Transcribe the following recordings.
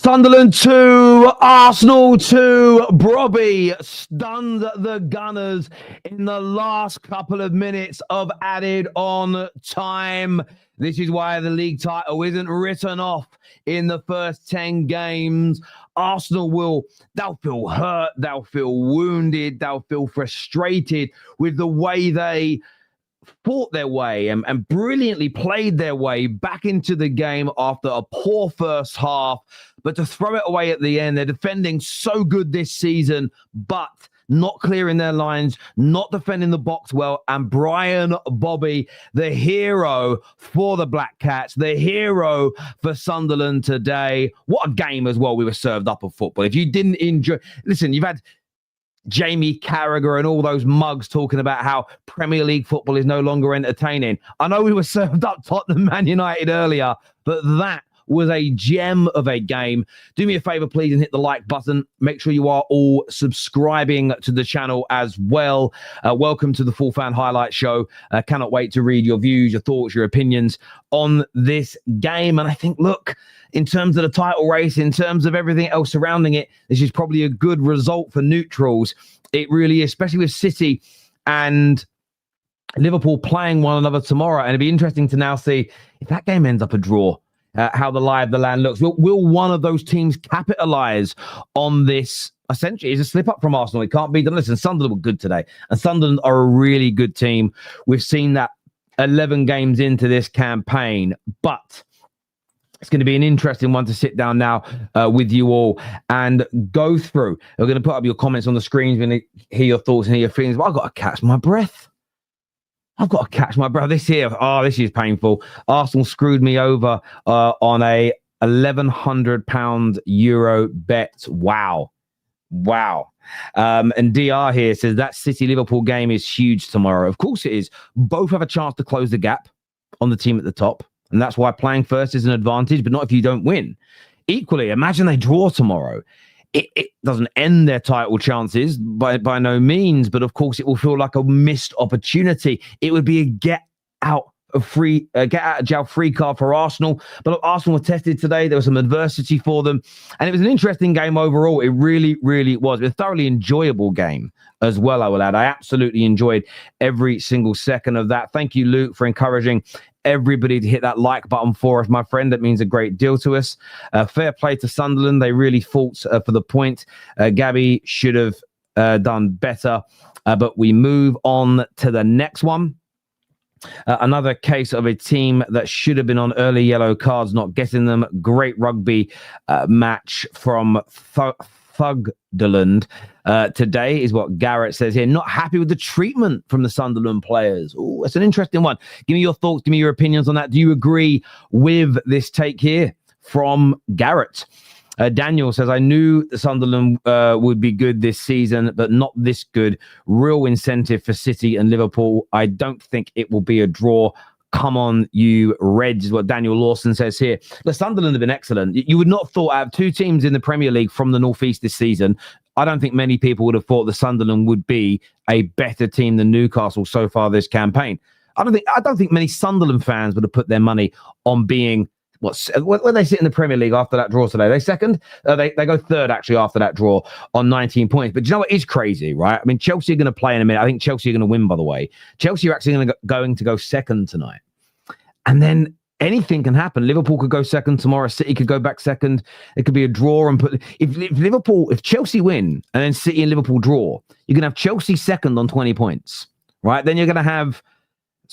Sunderland 2, Arsenal 2. Brobbey stunned the Gunners in the last couple of minutes of added on time. This is why the league title isn't written off in the first 10 games. Arsenal they'll feel hurt, they'll feel wounded, they'll feel frustrated with the way they fought their way and brilliantly played their way back into the game after a poor first half. But to throw it away at the end, they're defending so good this season, but not clearing their lines, not defending the box well. And Brian Brobbey, the hero for the Black Cats, the hero for Sunderland today. What a game as well we were served up of football. If you didn't enjoy... Listen, you've had Jamie Carragher and all those mugs talking about how Premier League football is no longer entertaining. I know we were served up Tottenham Man United earlier, but that was a gem of a game. Do me a favor, please, and hit the like button. Make sure you are all subscribing to the channel as well. Welcome to the Full Fan Highlight Show. Cannot wait to read your views, your thoughts, your opinions on this game. And I think, look, in terms of the title race, in terms of everything else surrounding it, this is probably a good result for neutrals. It really is, especially with City and Liverpool playing one another tomorrow. And it'd be interesting to now see if that game ends up a draw. How the lie of the land looks. Will one of those teams capitalize on this? Essentially, it's a slip up from Arsenal. It can't be done. Listen, Sunderland were good today, and Sunderland are a really good team. We've seen that 11 games into this campaign, but it's going to be an interesting one to sit down now with you all and go through. We're going to put up your comments on the screens. We're going to hear your thoughts and hear your feelings. But I've got to catch my breath. This is painful. Arsenal screwed me over on a £1,100 Euro bet. Wow. And DR here says that City-Liverpool game is huge tomorrow. Of course it is. Both have a chance to close the gap on the team at the top. And that's why playing first is an advantage, but not if you don't win. Equally, imagine they draw tomorrow. It doesn't end their title chances by no means, but of course it will feel like a missed opportunity. It would be a get out of jail free card for Arsenal. But look, Arsenal were tested today. There was some adversity for them, and it was an interesting game overall. It really, really was. It was a thoroughly enjoyable game as well, I will add. I absolutely enjoyed every single second of that. Thank you, Luke, for encouraging everybody to hit that like button for us, my friend. That means a great deal to us. Fair play to Sunderland. They really fought for the point. Gabby should have done better, but we move on to the next one. Another case of a team that should have been on early yellow cards, not getting them. Great rugby match from Thugderland. Today is what Garrett says here. Not happy with the treatment from the Sunderland players. Oh, it's an interesting one. Give me your thoughts. Give me your opinions on that. Do you agree with this take here from Garrett? Daniel says, I knew the Sunderland would be good this season, but not this good. Real incentive for City and Liverpool. I don't think it will be a draw. Come on, you Reds, is what Daniel Lawson says here. The Sunderland have been excellent. You would not have thought out of two teams in the Premier League from the North East this season, I don't think many people would have thought the Sunderland would be a better team than Newcastle so far this campaign. I don't think many Sunderland fans would have put their money on being where they sit in the Premier League after that draw today. They second? They go third, actually, after that draw on 19 points. But you know what is crazy, right? I mean, Chelsea are going to play in a minute. I think Chelsea are going to win, by the way. Chelsea are actually going to go second tonight. And then anything can happen. Liverpool could go second tomorrow. City could go back second. It could be a draw. And if Chelsea win and then City and Liverpool draw, you're going to have Chelsea second on 20 points, right? Then you're going to have,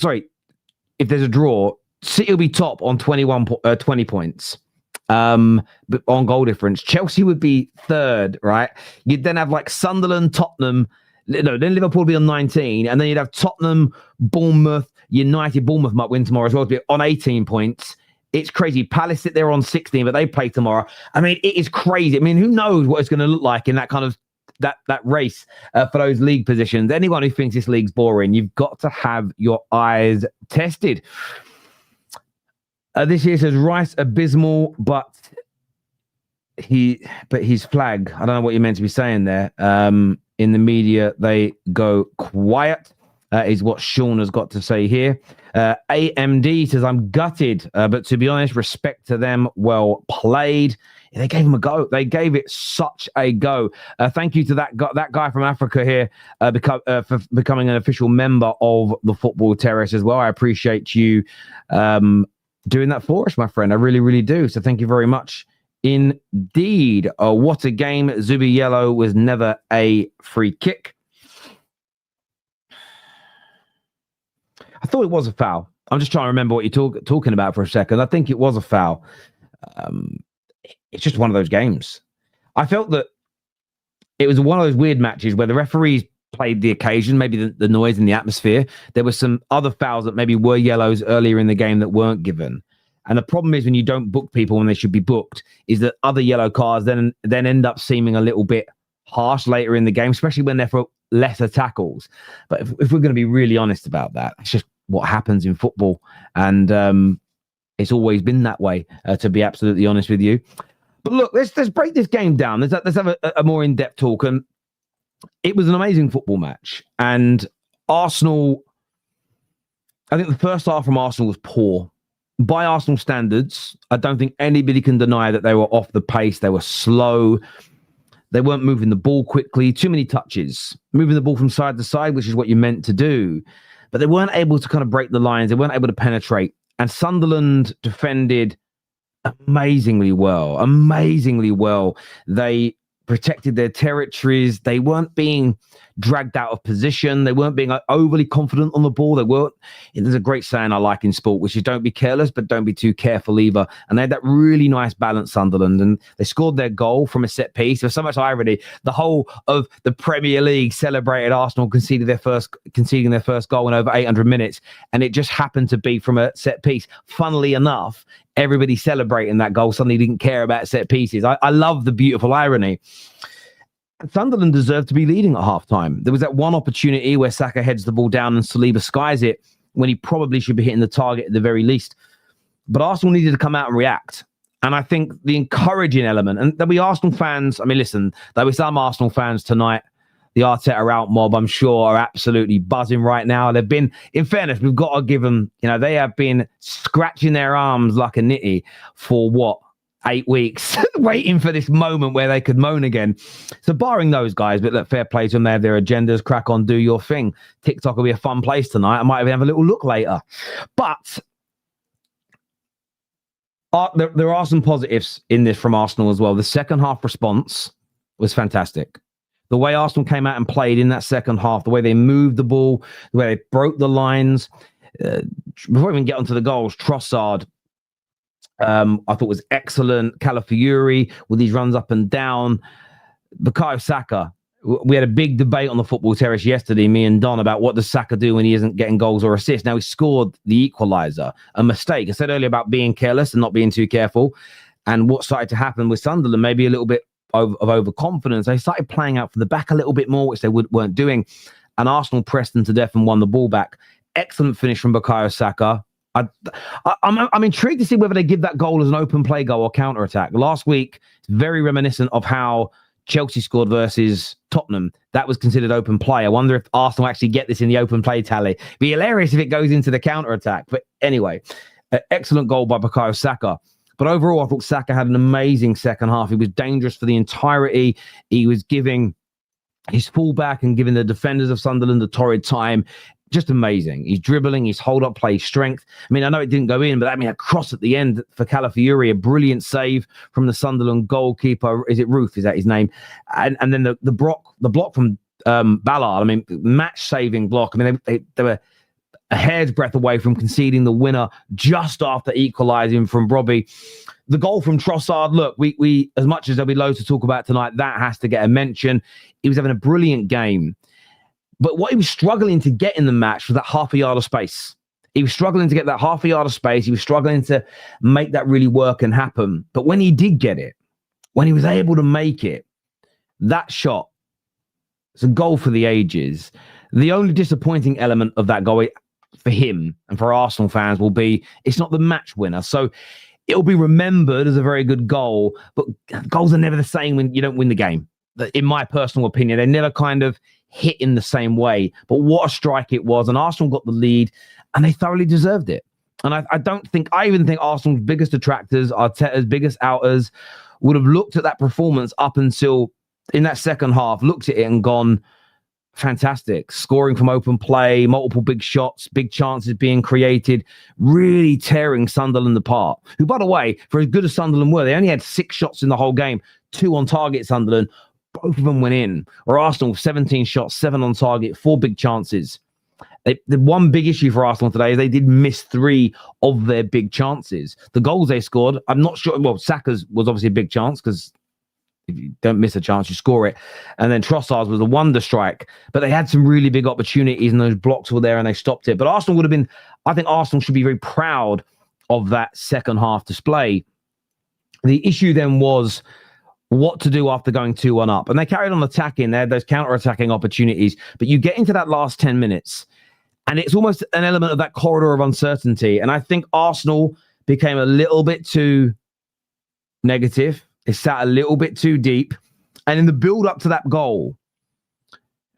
if there's a draw, City will be top on 20 points but on goal difference. Chelsea would be third, right? You'd then have like Sunderland, Tottenham. No, then Liverpool would be on 19. And then you'd have Tottenham, Bournemouth, United. Bournemouth might win tomorrow as well to be on 18 points. It's crazy. Palace sit there on 16, but they play tomorrow. I mean, it is crazy. I mean, who knows what it's going to look like in that kind of that race for those league positions. Anyone who thinks this league's boring, you've got to have your eyes tested. This here says Rice abysmal, but his flag. I don't know what you're meant to be saying there. In the media, they go quiet. is what Sean has got to say here. AMD says, I'm gutted, but to be honest, respect to them. Well played. They gave him a go. They gave it such a go. Thank you to that guy from Africa here for becoming an official member of the Football Terrace as well. I appreciate you doing that for us, my friend. I really, really do. So thank you very much indeed. What a game. Zubimendi was never a free kick. I thought it was a foul. I'm just trying to remember what you're talking about for a second. I think it was a foul. It's just one of those games. I felt that it was one of those weird matches where the referees played the occasion, maybe the noise in the atmosphere. There were some other fouls that maybe were yellows earlier in the game that weren't given. And the problem is when you don't book people when they should be booked, is that other yellow cards then end up seeming a little bit harsh later in the game, especially when they're for lesser tackles. But if we're going to be really honest about that, it's just what happens in football. And it's always been that way, to be absolutely honest with you. But look, let's break this game down. Let's have a more in-depth talk. And it was an amazing football match. And Arsenal, I think the first half from Arsenal was poor. By Arsenal standards, I don't think anybody can deny that they were off the pace. They were slow. They weren't moving the ball quickly. Too many touches. Moving the ball from side to side, which is what you're meant to do. But they weren't able to kind of break the lines. They weren't able to penetrate. And Sunderland defended amazingly well. They protected their territories. They weren't being dragged out of position. They weren't being overly confident on the ball. They weren't. There's a great saying I like in sport, which is don't be careless, but don't be too careful either. And they had that really nice balance, Sunderland, and they scored their goal from a set piece. There's so much irony. The whole of the Premier League celebrated Arsenal conceding their first goal in over 800 minutes, and it just happened to be from a set piece. Funnily enough, everybody celebrating that goal suddenly didn't care about set pieces. I love the beautiful irony. Sunderland deserved to be leading at halftime. There was that one opportunity where Saka heads the ball down and Saliba skies it when he probably should be hitting the target at the very least. But Arsenal needed to come out and react. And I think the encouraging element, and there'll be Arsenal fans, I mean, listen, there'll be some Arsenal fans tonight, the Arteta out mob, I'm sure, are absolutely buzzing right now. They've been, in fairness, we've got to give them, they have been scratching their arms like a nitty for what? 8 weeks waiting for this moment where they could moan again. So barring those guys, but look, fair play to them. They have their agendas. Crack on, do your thing. TikTok will be a fun place tonight. I might even have a little look later. But there are some positives in this from Arsenal as well. The second half response was fantastic. The way Arsenal came out and played in that second half, the way they moved the ball, the way they broke the lines. Before we even get onto the goals, Trossard, I thought was excellent. Calafiori with these runs up and down. Bukayo Saka. We had a big debate on the Football Terrace yesterday, me and Don, about what does Saka do when he isn't getting goals or assists. Now he scored the equaliser, a mistake. I said earlier about being careless and not being too careful. And what started to happen with Sunderland, maybe a little bit of overconfidence. They started playing out from the back a little bit more, which they weren't doing. And Arsenal pressed them to death and won the ball back. Excellent finish from Bukayo Saka. I'm intrigued to see whether they give that goal as an open play goal or counter attack. Last week, it's very reminiscent of how Chelsea scored versus Tottenham. That was considered open play. I wonder if Arsenal actually get this in the open play tally. It'd be hilarious if it goes into the counter attack. But anyway, excellent goal by Bukayo Saka. But overall, I thought Saka had an amazing second half. He was dangerous for the entirety. He was giving his fullback and giving the defenders of Sunderland a torrid time. Just amazing. He's dribbling, his hold-up play, strength. I mean, I know it didn't go in, but a cross at the end for Calafiori, a brilliant save from the Sunderland goalkeeper. Is it Roefs? Is that his name? And then the block from Ballard. I mean, match-saving block. I mean, they were a hair's breadth away from conceding the winner just after equalising from Brobbey. The goal from Trossard, look, we as much as there'll be loads to talk about tonight, that has to get a mention. He was having a brilliant game. But what he was struggling to get in the match was that half a yard of space. He was struggling to get that half a yard of space. He was struggling to make that really work and happen. But when he did get it, when he was able to make it, that shot, it's a goal for the ages. The only disappointing element of that goal for him and for Arsenal fans will be it's not the match winner. So it'll be remembered as a very good goal, but goals are never the same when you don't win the game. In my personal opinion, they never kind of hit in the same way. But what a strike it was. And Arsenal got the lead and they thoroughly deserved it. And I even think Arsenal's biggest detractors, Arteta's biggest outers, would have looked at that performance up until in that second half, looked at it and gone, fantastic. Scoring from open play, multiple big shots, big chances being created, really tearing Sunderland apart. Who, by the way, for as good as Sunderland were, they only had 6 shots in the whole game, 2 on target, Sunderland. Both of them went in. Or Arsenal, 17 shots, 7 on target, 4 big chances. The one big issue for Arsenal today is they did miss 3 of their big chances. The goals they scored, I'm not sure. Well, Saka's was obviously a big chance because if you don't miss a chance, you score it. And then Trossard's was a wonder strike. But they had some really big opportunities and those blocks were there and they stopped it. But Arsenal would have been, I think Arsenal should be very proud of that second half display. The issue then was what to do after going 2-1 up. And they carried on attacking. They had those counter-attacking opportunities. But you get into that last 10 minutes and it's almost an element of that corridor of uncertainty. And I think Arsenal became a little bit too negative. It sat a little bit too deep. And in the build-up to that goal,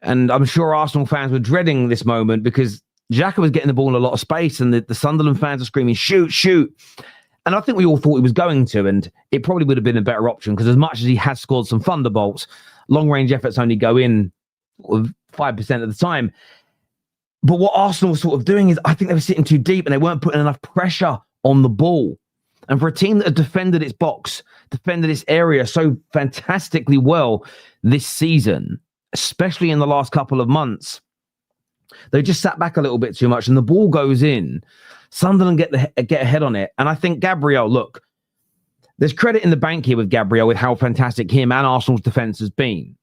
and I'm sure Arsenal fans were dreading this moment because Xhaka was getting the ball in a lot of space and the Sunderland fans are screaming, shoot, shoot. And I think we all thought he was going to, and it probably would have been a better option because as much as he has scored some thunderbolts, long-range efforts only go in 5% of the time. But what Arsenal was sort of doing is I think they were sitting too deep and they weren't putting enough pressure on the ball. And for a team that had defended its box, defended its area so fantastically well this season, especially in the last couple of months, they just sat back a little bit too much and the ball goes in. Sunderland get ahead on it. And I think Gabriel, look, there's credit in the bank here with Gabriel with how fantastic him and Arsenal's defence has been.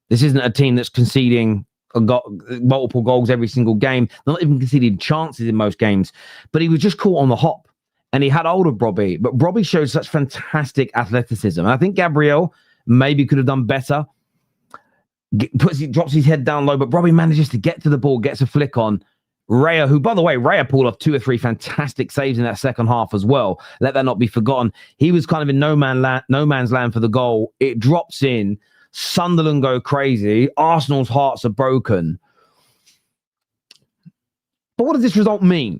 This isn't a team that's conceding multiple goals every single game. They're not even conceding chances in most games. But he was just caught on the hop. And he had hold of Brobbey. But Brobbey showed such fantastic athleticism. And I think Gabriel maybe could have done better. Drops his head down low. But Brobbey manages to get to the ball, gets a flick on. Raya, who, by the way, Raya pulled off 2 or 3 fantastic saves in that second half as well. Let that not be forgotten. He was kind of in no man's land for the goal. It drops in. Sunderland go crazy. Arsenal's hearts are broken. But what does this result mean?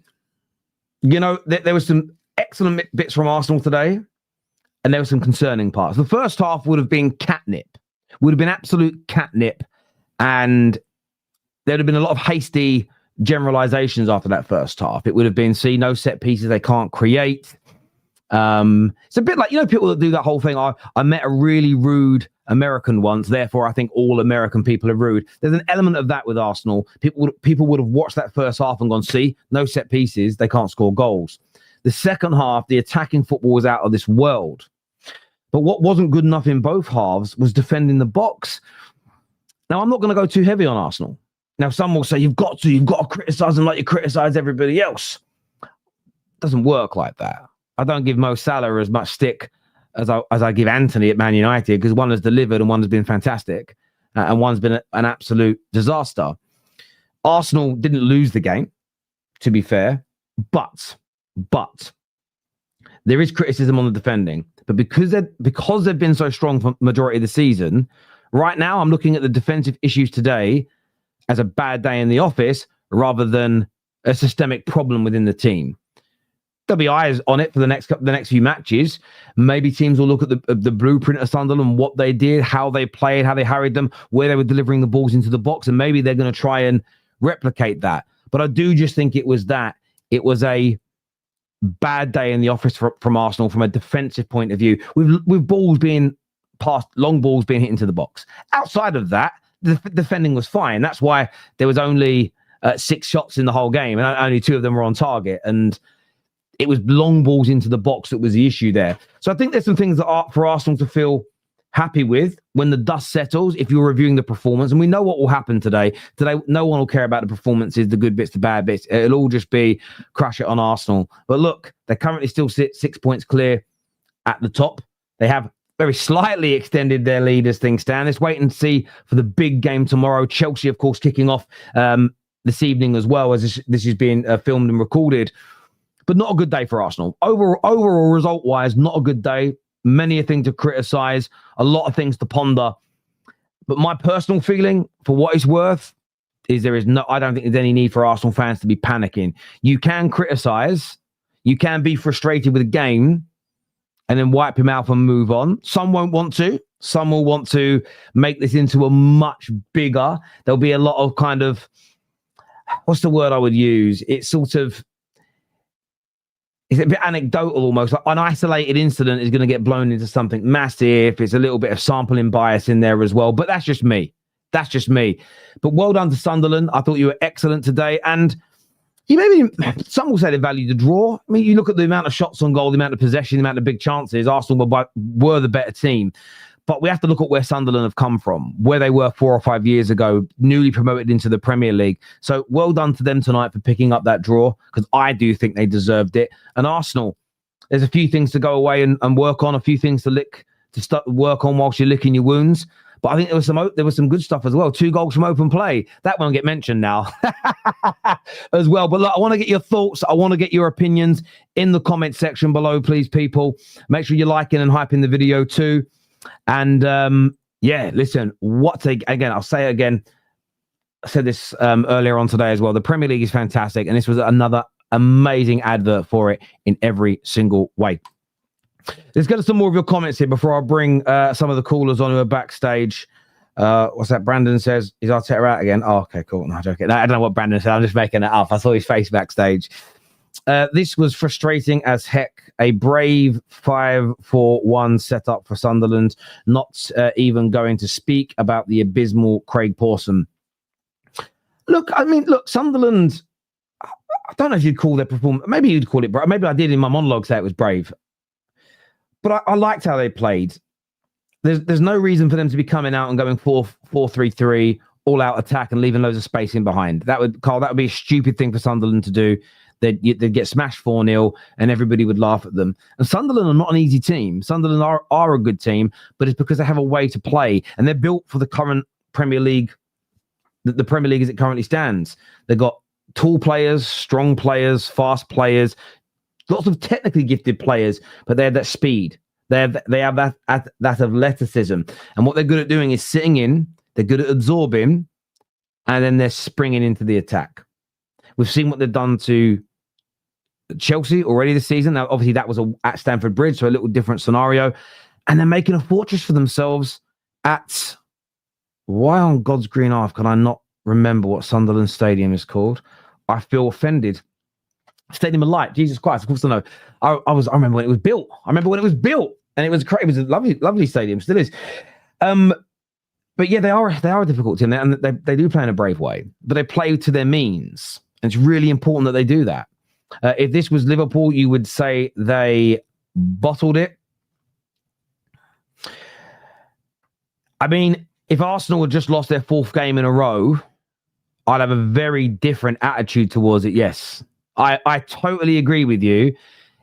You know, there was some excellent bits from Arsenal today, and there were some concerning parts. The first half would have been catnip. Would have been absolute catnip, and there'd have been a lot of hasty generalizations after that first half. It would have been, see, no set pieces, they can't create. It's a bit like, you know, people that do that whole thing. I met a really rude American once, therefore I think all American people are rude. There's an element of that with Arsenal. People would have watched that first half and gone, see, no set pieces, they can't score goals. The second half, the attacking football was out of this world. But what wasn't good enough in both halves was defending the box. Now, I'm not going to go too heavy on Arsenal. Now, some will say, you've got to criticize them like you criticize everybody else. It doesn't work like that. I don't give Mo Salah as much stick as I give Anthony at Man United, because one has delivered and one has been fantastic, and one's been an absolute disaster. Arsenal didn't lose the game, to be fair, but there is criticism on the defending. But because they've been so strong for the majority of the season, right now I'm looking at the defensive issues today as a bad day in the office rather than a systemic problem within the team. There'll be eyes on it for the next few matches. Maybe teams will look at the blueprint of Sunderland, what they did, how they played, how they harried them, where they were delivering the balls into the box, and maybe they're going to try and replicate that. But I do just think it was a bad day in the office from Arsenal from a defensive point of view, with balls being passed, long balls being hit into the box. Outside of that, the defending was fine. That's why there was only 6 shots in the whole game, and only 2 of them were on target. And it was long balls into the box that was the issue there. So I think there's some things that are for Arsenal to feel happy with when the dust settles, if you're reviewing the performance. And we know what will happen today. Today, no one will care about the performances, the good bits, the bad bits. It'll all just be crush it on Arsenal. But look, they currently still sit 6 points clear at the top. They have very slightly extended their lead as things stand. Let's wait and see for the big game tomorrow. Chelsea, of course, kicking off this evening as well, as this is being filmed and recorded. But not a good day for Arsenal. Overall result-wise, not a good day. Many a thing to criticise, a lot of things to ponder. But my personal feeling, for what it's worth, is I don't think there's any need for Arsenal fans to be panicking. You can criticise, you can be frustrated with a game, and then wipe your mouth and move on. Some won't want to. Some will want to make this into a much bigger. There'll be a lot of kind of, what's the word I would use? It's a bit anecdotal almost. Like an isolated incident is going to get blown into something massive. It's a little bit of sampling bias in there as well. But that's just me. That's just me. But well done to Sunderland. I thought you were excellent today. And some will say they value the draw. I mean, you look at the amount of shots on goal, the amount of possession, the amount of big chances. Arsenal were the better team. But we have to look at where Sunderland have come from, where they were 4 or 5 years ago, newly promoted into the Premier League. So well done to them tonight for picking up that draw, because I do think they deserved it. And Arsenal, there's a few things to go away and work on, a few things to work on whilst you're licking your wounds. But I think there was some good stuff as well. 2 goals from open play. That won't get mentioned now as well. But look, I want to get your thoughts. I want to get your opinions in the comment section below, please, people. Make sure you're liking and hyping the video too. And listen, again, I'll say it again. I said this earlier on today as well. The Premier League is fantastic. And this was another amazing advert for it in every single way. Let's get to some more of your comments here before I bring some of the callers on who are backstage. What's that? Brandon says, is Arteta out again? Oh, okay, cool. No, I'm joking. I don't know what Brandon said. I'm just making it up. I saw his face backstage. This was frustrating as heck. A brave 5-4-1 setup for Sunderland. Not even going to speak about the abysmal Craig Pawson. Look, Sunderland, I don't know if you'd call their performance, maybe you'd call it brave. Maybe I did in my monologue say it was brave. But I liked how they played. There's no reason for them to be coming out and going 4-3-3, all out attack and leaving loads of space in behind. That would be a stupid thing for Sunderland to do. They'd get smashed 4-0 and everybody would laugh at them. And Sunderland are not an easy team. Sunderland are a good team, but it's because they have a way to play and they're built for the current Premier League, the Premier League as it currently stands. They've got tall players, strong players, fast players, lots of technically gifted players, but they have that speed. They have that athleticism. And what they're good at doing is sitting in, they're good at absorbing, and then they're springing into the attack. We've seen what they've done to Chelsea already this season. Now, obviously, that was at Stamford Bridge, so a little different scenario. And they're making a fortress for themselves at... Why on God's green earth can I not remember what Sunderland Stadium is called? I feel offended. Stadium of Light, Jesus Christ, of course I know. I remember when it was built. And it was great. It was a lovely stadium, still is. But yeah, they are a difficult team, and they do play in a brave way, but they play to their means. And it's really important that they do that. If this was Liverpool, you would say they bottled it. I mean, if Arsenal had just lost their 4th game in a row, I'd have a very different attitude towards it, yes. I totally agree with you.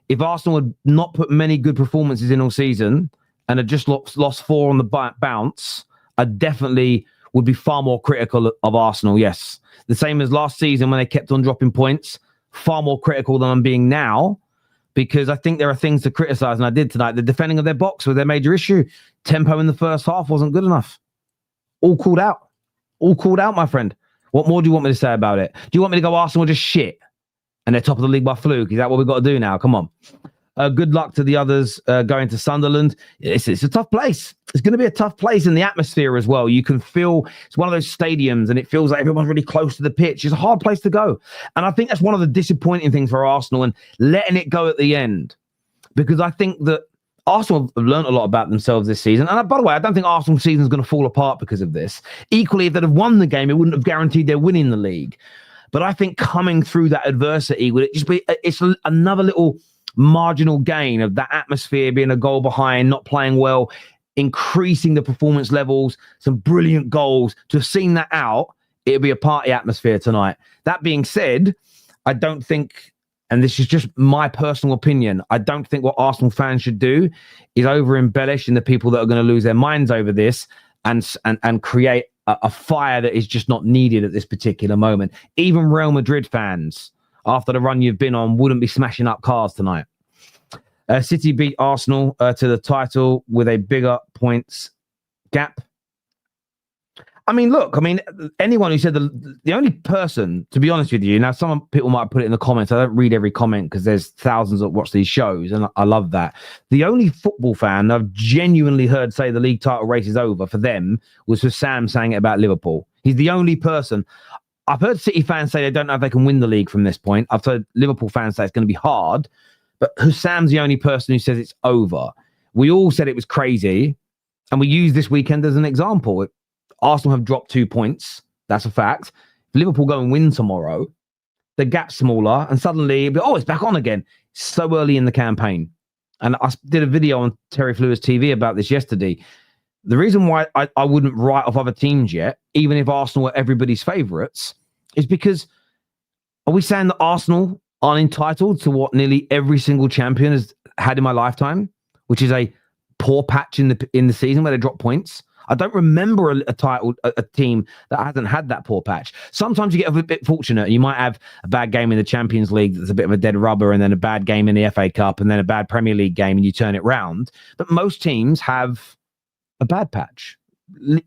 If Arsenal had not put many good performances in all season and had just lost 4 on the bounce, I definitely would be far more critical of Arsenal, yes. The same as last season when they kept on dropping points, far more critical than I'm being now, because I think there are things to criticise, and I did tonight. The defending of their box was their major issue. Tempo in the first half wasn't good enough. All called out. All called out, my friend. What more do you want me to say about it? Do you want me to go Arsenal just shit? And they're top of the league by fluke. Is that what we've got to do now? Come on. Good luck to the others going to Sunderland. It's a tough place. It's going to be a tough place in the atmosphere as well. You can feel it's one of those stadiums and it feels like everyone's really close to the pitch. It's a hard place to go. And I think that's one of the disappointing things for Arsenal and letting it go at the end. Because I think that Arsenal have learned a lot about themselves this season. And by the way, I don't think Arsenal's season is going to fall apart because of this. Equally, if they'd have won the game, it wouldn't have guaranteed they're winning the league. But I think coming through that adversity, would it just be, it's another little marginal gain of that atmosphere, being a goal behind, not playing well, increasing the performance levels, some brilliant goals. To have seen that out, it'll be a party atmosphere tonight. That being said, I don't think, and this is just my personal opinion, I don't think what Arsenal fans should do is over-embellish in the people that are going to lose their minds over this and create a fire that is just not needed at this particular moment. Even Real Madrid fans, after the run you've been on, wouldn't be smashing up cars tonight. City beat Arsenal to the title with a bigger points gap. I mean, look, anyone who said the only person, to be honest with you, now some people might put it in the comments. I don't read every comment because there's thousands that watch these shows, and I love that. The only football fan I've genuinely heard say the league title race is over for them was for Sam saying it about Liverpool. He's the only person. I've heard City fans say they don't know if they can win the league from this point. I've heard Liverpool fans say it's going to be hard, but Sam's the only person who says it's over. We all said it was crazy, and we used this weekend as an example. Arsenal have dropped 2 points. That's a fact. If Liverpool go and win tomorrow, the gap's smaller, and suddenly, it's back on again. So early in the campaign. And I did a video on Terry Fleur's TV about this yesterday. The reason why I wouldn't write off other teams yet, even if Arsenal are everybody's favourites, is because are we saying that Arsenal aren't entitled to what nearly every single champion has had in my lifetime, which is a poor patch in the season where they drop points? I don't remember a team that hasn't had that poor patch. Sometimes you get a bit fortunate. You might have a bad game in the Champions League that's a bit of a dead rubber, and then a bad game in the FA Cup, and then a bad Premier League game, and you turn it round. But most teams have a bad patch.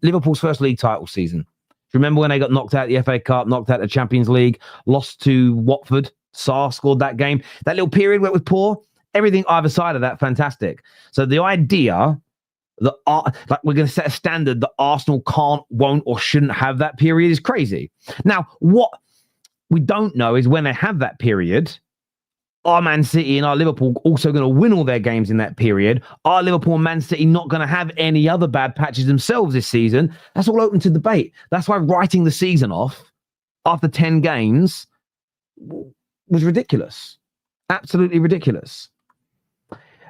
Liverpool's first league title season. Remember when they got knocked out of the FA Cup, knocked out of the Champions League, lost to Watford? Sarr scored that game. That little period where it was poor, everything either side of that, fantastic. So the idea that we're going to set a standard that Arsenal can't, won't, or shouldn't have that period is crazy. Now, what we don't know is when they have that period, are Man City and are Liverpool also going to win all their games in that period? Are Liverpool and Man City not going to have any other bad patches themselves this season? That's all open to debate. That's why writing the season off after 10 games was ridiculous. Absolutely ridiculous.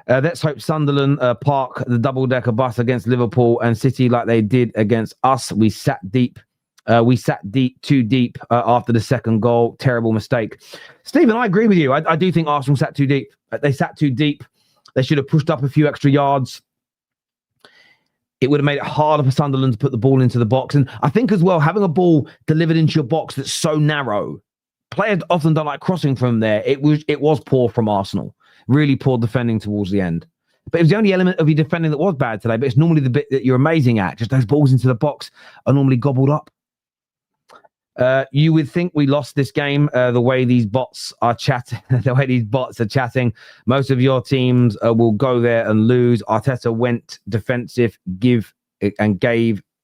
Let's hope Sunderland park the double-decker bus against Liverpool and City like they did against us. We sat deep. Too deep after the second goal. Terrible mistake. Stephen, I agree with you. I do think Arsenal sat too deep. They sat too deep. They should have pushed up a few extra yards. It would have made it harder for Sunderland to put the ball into the box. And I think as well, having a ball delivered into your box that's so narrow, players often don't like crossing from there. It was poor from Arsenal. Really poor defending towards the end. But it was the only element of your defending that was bad today. But it's normally the bit that you're amazing at. Just those balls into the box are normally gobbled up. You would think we lost this game the way these bots are chatting. Most of your teams will go there and lose. Arteta went defensive, gave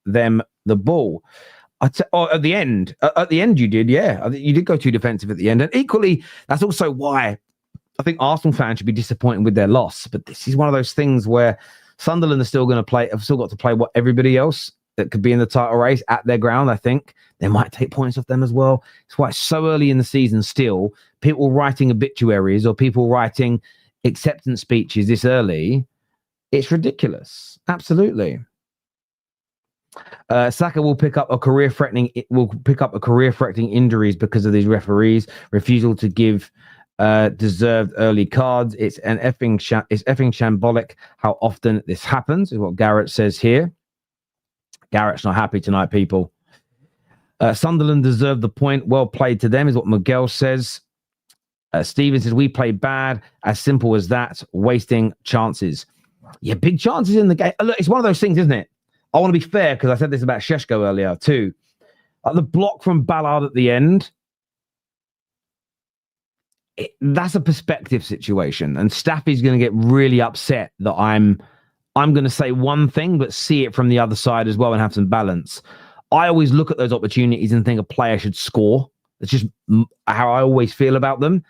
them the ball. At the end, you did, yeah. You did go too defensive at the end, and equally, that's also why I think Arsenal fans should be disappointed with their loss. But this is one of those things where Sunderland are still going to play. Have still got to play what everybody else that could be in the title race at their ground. I think they might take points off them as well. It's why it's so early in the season still. People writing obituaries or people writing acceptance speeches this early. It's ridiculous. Absolutely. Saka will pick up a career-threatening injuries because of these referees' refusal to give deserved early cards. It's effing shambolic how often this happens, is what Garrett says here. Garrett's not happy tonight, people. Sunderland deserved the point. Well played to them, is what Miguel says. Steven says, we played bad. As simple as that. Wasting chances. Yeah, big chances in the game. Look, it's one of those things, isn't it? I want to be fair, because I said this about Šeško earlier too. The block from Ballard at the end, that's a perspective situation. And Staffy's going to get really upset that I'm going to say one thing, but see it from the other side as well and have some balance. I always look at those opportunities and think a player should score. It's just how I always feel about them.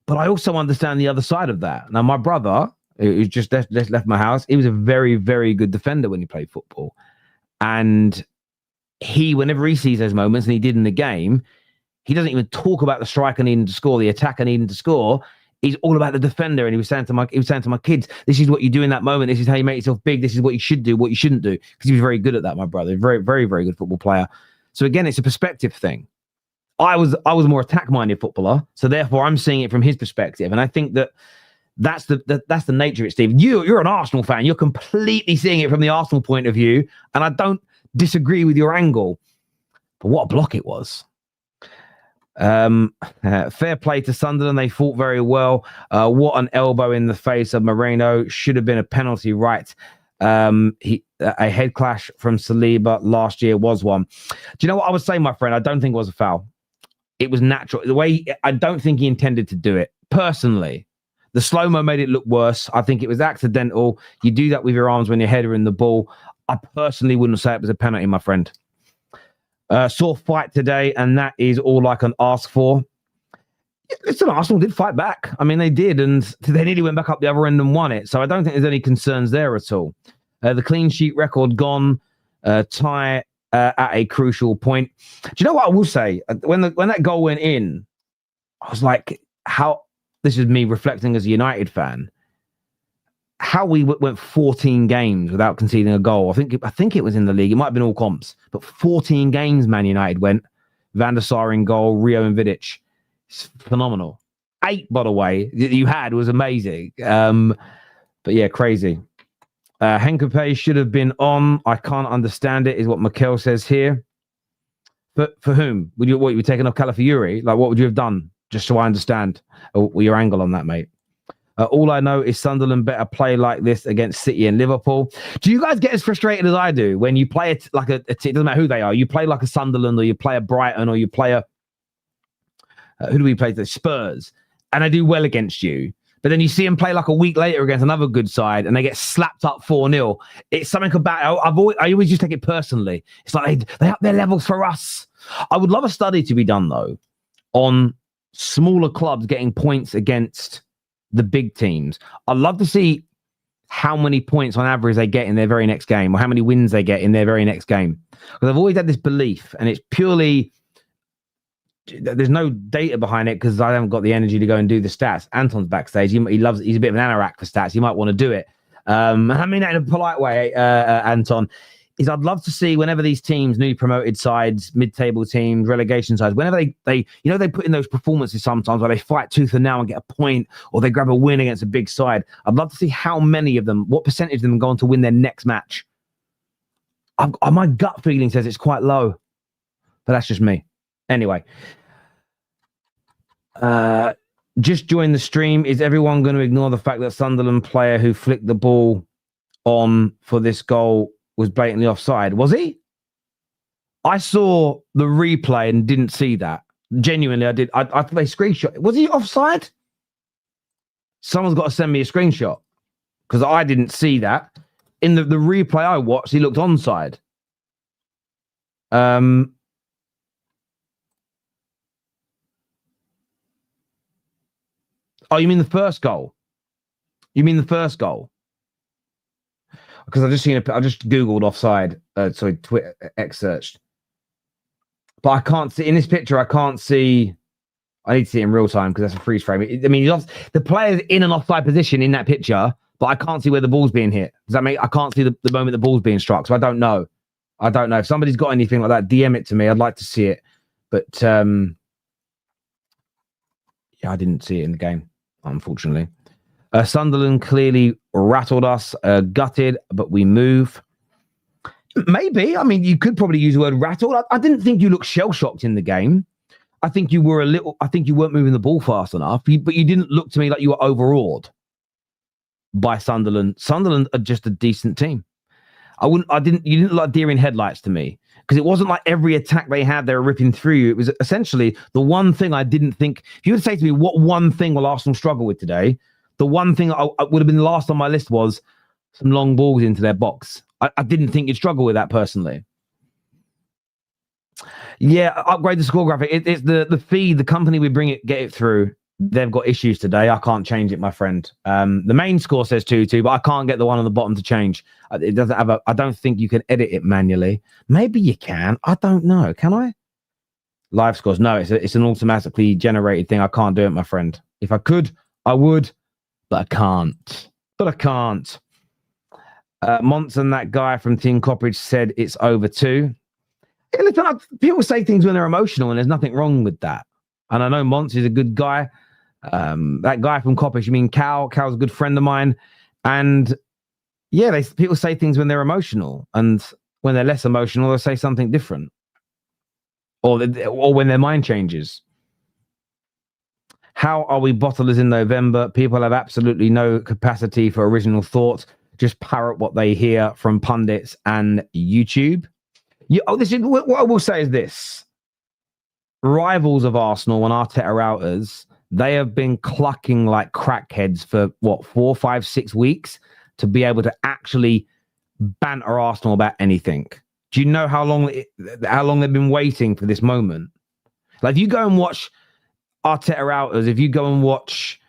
But I also understand the other side of that. Now, my brother, who's just left my house, he was a very, very good defender when he played football. And whenever he sees those moments, and he did in the game, he doesn't even talk about the striker needing to score, the attacker needing to score. He's all about the defender. And he was saying to my kids, this is what you do in that moment. This is how you make yourself big. This is what you should do, what you shouldn't do. Because he was very good at that, my brother. Very, very, very good football player. So again, it's a perspective thing. I was a more attack-minded footballer. So therefore, I'm seeing it from his perspective. And I think that's the nature of it, Steve. You're an Arsenal fan. You're completely seeing it from the Arsenal point of view. And I don't disagree with your angle. But what a block it was. Fair play to Sunderland. They fought very well. What an elbow in the face of Merino. Should have been a penalty, right? A head clash from Saliba last year was one. Do you know what I would say, my friend? I don't think it was a foul. It was natural. I don't think he intended to do it. Personally, the slow-mo made it look worse. I think it was accidental. You do that with your arms when your head are in the ball. I personally wouldn't say it was a penalty, my friend. Saw fight today, and that is all I can ask for. Listen, Arsenal did fight back. I mean, they did, and they nearly went back up the other end and won it. So I don't think there's any concerns there at all. The clean sheet record gone. Tie at a crucial point. Do you know what I will say? When that goal went in, I was like, how... This is me reflecting as a United fan. How we went 14 games without conceding a goal. I think it was in the league. It might have been all comps. But 14 games Man United went. Van der Sar in goal, Rio and Vidic. It's phenomenal. 8, by the way, that you had was amazing. But yeah, crazy. Henkepe should have been on. I can't understand it, is what Mikel says here. But for whom? Were you taking off Calafiori? Like, what would you have done? Just so I understand your angle on that, mate. All I know is Sunderland better play like this against City and Liverpool. Do you guys get as frustrated as I do when you play it like it doesn't matter who they are. You play like a Sunderland, or you play a Brighton, or you play a who do we play? The Spurs, and they do well against you. But then you see them play like a week later against another good side, and they get slapped up 4-0. It's something about I always just take it personally. It's like they up their levels for us. I would love a study to be done though on smaller clubs getting points against the big teams. I'd love to see how many points on average they get in their very next game, or how many wins they get in their very next game. Because I've always had this belief, and it's purely, there's no data behind it because I haven't got the energy to go and do the stats. Anton's backstage. He's a bit of an anorak for stats. You might want to do it. I mean that in a polite way, Anton. Is I'd love to see whenever these teams, new promoted sides, mid-table teams, relegation sides, whenever they put in those performances sometimes where they fight tooth and nail and get a point, or they grab a win against a big side. I'd love to see how many of them, what percentage of them go on to win their next match. My gut feeling says it's quite low, but that's just me. Anyway, just join the stream. Is everyone going to ignore the fact that Sunderland player who flicked the ball on for this goal was blatantly offside? Was he? I saw the replay and didn't see that. Genuinely, I did. I they screenshot. Was he offside? Someone's got to send me a screenshot because I didn't see that. In the replay I watched, he looked onside. Oh, you mean the first goal? Because I just Googled offside. Sorry, Twitter X searched. But I can't see in this picture. I can't see. I need to see it in real time because that's a freeze frame. I mean, the player's in an offside position in that picture, but I can't see where the ball's being hit. Does that mean I can't see the moment the ball's being struck? So I don't know. If somebody's got anything like that, DM it to me. I'd like to see it. But yeah, I didn't see it in the game, unfortunately. Sunderland clearly rattled us, gutted, but we move. Maybe. I mean, you could probably use the word rattled. I didn't think you looked shell-shocked in the game. I think you weren't moving the ball fast enough, but you didn't look to me like you were overawed by Sunderland. Sunderland are just a decent team. You didn't look like deer in headlights to me, because it wasn't like every attack they had, they were ripping through you. It was essentially the one thing I didn't think. If you would say to me, what one thing will Arsenal struggle with today? The one thing I would have been last on my list was some long balls into their box. I didn't think you'd struggle with that personally. Yeah, upgrade the score graphic. It's the feed, the company we get it through. They've got issues today. I can't change it, my friend. The main score says 2-2, but I can't get the one on the bottom to change. It doesn't have I don't think you can edit it manually. Maybe you can. I don't know. Can I? Live scores. No, it's an automatically generated thing. I can't do it, my friend. If I could, I would. But I can't. Monson, that guy from Team Coppage, said it's over too. Yeah, listen, people say things when they're emotional, and there's nothing wrong with that. And I know Monson is a good guy. That guy from Coppage, you mean Cal? Cal's a good friend of mine. And yeah, people say things when they're emotional, and when they're less emotional, they'll say something different. Or when their mind changes. How are we bottlers in November? People have absolutely no capacity for original thought. just parrot what they hear from pundits and YouTube. What I will say is this. Rivals of Arsenal, when Arteta are outers, they have been clucking like crackheads for 4, 5, 6 weeks to be able to actually banter Arsenal about anything. Do you know how long they've been waiting for this moment? Like, if you go and watch Arteta outers, if you go and watch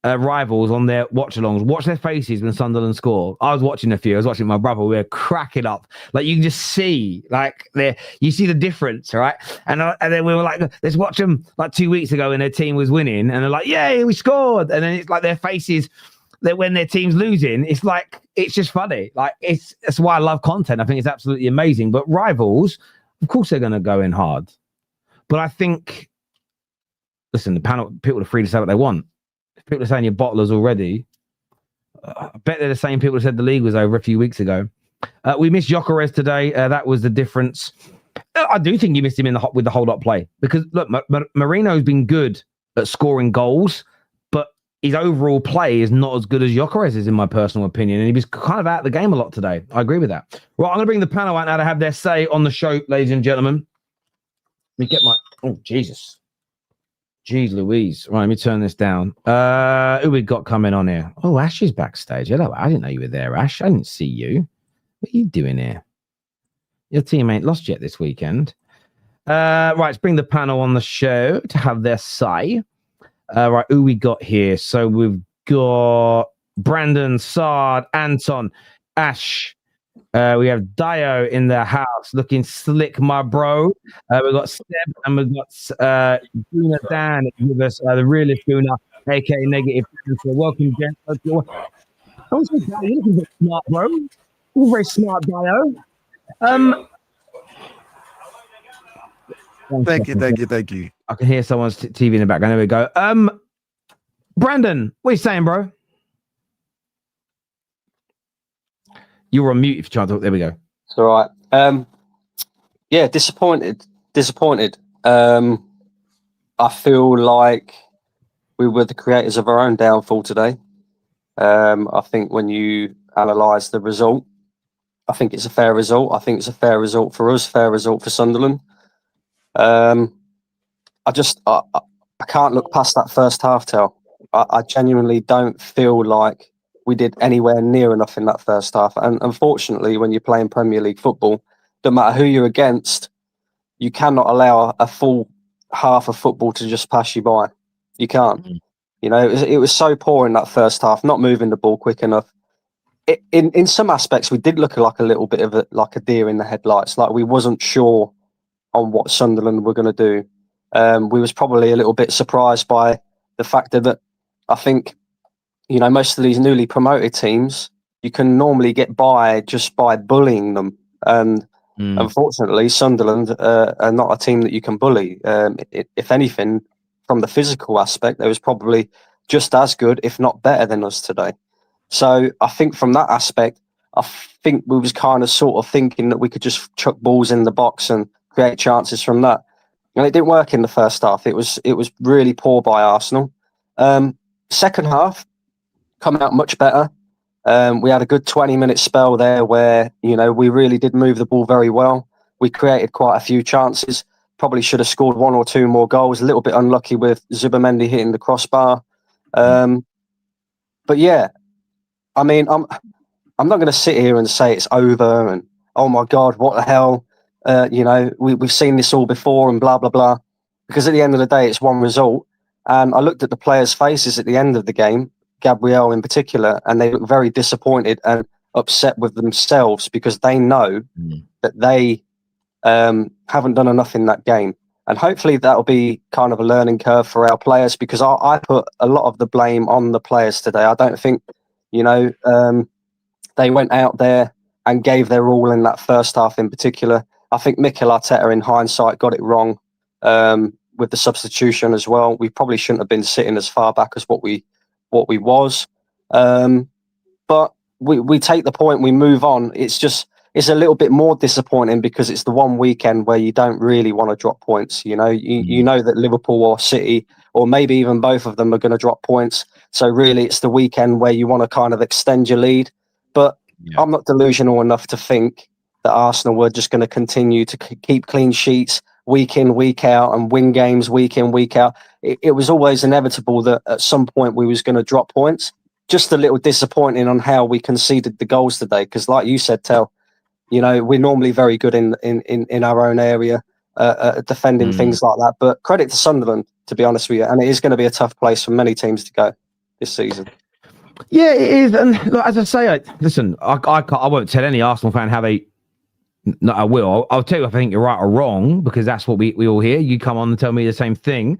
Rivals on their watch-alongs, watch their faces when Sunderland score. I was watching a few. I was watching my brother. We were cracking up. Like, you can just see, like, you see the difference, right? And then we were like, let's watch them like 2 weeks ago when their team was winning, and they're like, yay, we scored. And then it's like their faces that when their team's losing, it's like, it's just funny. Like, that's why I love content. I think it's absolutely amazing. But Rivals, of course, they're going to go in hard. But I think, listen, the panel, people are free to say what they want. People are saying you're bottlers already. I bet they're the same people who said the league was over a few weeks ago. We missed Gyökeres today. That was the difference. I do think you missed him with the hold-up play. Because, look, Merino's been good at scoring goals, but his overall play is not as good as Gyökeres is, in my personal opinion. And he was kind of out of the game a lot today. I agree with that. Well, I'm going to bring the panel out now to have their say on the show, ladies and gentlemen. Let me get my... Oh, Jesus. Jeez Louise. Right, let me turn this down. Who we got coming on here? Oh, Ash is backstage. Hello, I didn't know you were there, Ash. I didn't see you. What are you doing here? Your team ain't lost yet this weekend. Right, let's bring the panel on the show to have their say. Right, who we got here? So we've got Brandon, Sard, Anton, Ash. We have Dayo in the house looking slick, my bro. We've got Seb and we've got Guna Dan with us, the realist Guna, aka Negative. So welcome, gents. I was saying, Dayo, you're looking very smart, bro. You're very smart, Dayo. Thank you. I can hear someone's TV in the background. There we go. Brandon, what are you saying, bro? You were on mute if you tried to talk. There we go. It's all right. Yeah, disappointed. I feel like we were the creators of our own downfall today. I think when you analyse the result, I think it's a fair result. I think it's a fair result for us, fair result for Sunderland. I can't look past that first half, Tel. I genuinely don't feel like we did anywhere near enough in that first half. And unfortunately, when you're playing Premier League football, no matter who you're against, you cannot allow a full half of football to just pass you by. You can't. Mm-hmm. You know, it was so poor in that first half, not moving the ball quick enough. In some aspects, we did look like a little bit of a deer in the headlights. Like, we wasn't sure on what Sunderland were going to do. We was probably a little bit surprised by the fact that I think, you know, most of these newly promoted teams, you can normally get by just by bullying them. And unfortunately, Sunderland are not a team that you can bully. If anything, from the physical aspect, they was probably just as good, if not better than us today. So I think from that aspect, I think we was kind of sort of thinking that we could just chuck balls in the box and create chances from that. And it didn't work in the first half. It was really poor by Arsenal. Second half, coming out much better. We had a good 20-minute spell there where, you know, we really did move the ball very well. We created quite a few chances. Probably should have scored 1 or 2 more goals. A little bit unlucky with Zubimendi hitting the crossbar. But yeah, I mean, I'm not going to sit here and say it's over and, oh my God, what the hell? You know, we've seen this all before and blah, blah, blah. Because at the end of the day, it's one result. And I looked at the players' faces at the end of the game, Gabriel in particular, and they look very disappointed and upset with themselves because they know that they haven't done enough in that game. And hopefully that'll be kind of a learning curve for our players, because I put a lot of the blame on the players today. I don't think, you know, they went out there and gave their all in that first half in particular. I think Mikel Arteta, in hindsight, got it wrong with the substitution as well. We probably shouldn't have been sitting as far back as what we was. But we take the point, we move on. It's a little bit more disappointing because it's the one weekend where you don't really want to drop points. You know, you know that Liverpool or City, or maybe even both of them, are going to drop points. So really, it's the weekend where you want to kind of extend your lead. But I'm not delusional enough to think that Arsenal were just going to continue to keep clean sheets week in, week out, and win games week in, week out. It was always inevitable that at some point we was going to drop points. Just a little disappointing on how we conceded the goals today, because like you said, Tel, you know, we're normally very good in our own area, defending things like that. But credit to Sunderland, to be honest with you, and it is going to be a tough place for many teams to go this season. Yeah, it is. And look, as I say, listen, I won't tell any Arsenal fan how they. No, I will. I'll tell you if I think you're right or wrong, because that's what we all hear. You come on and tell me the same thing.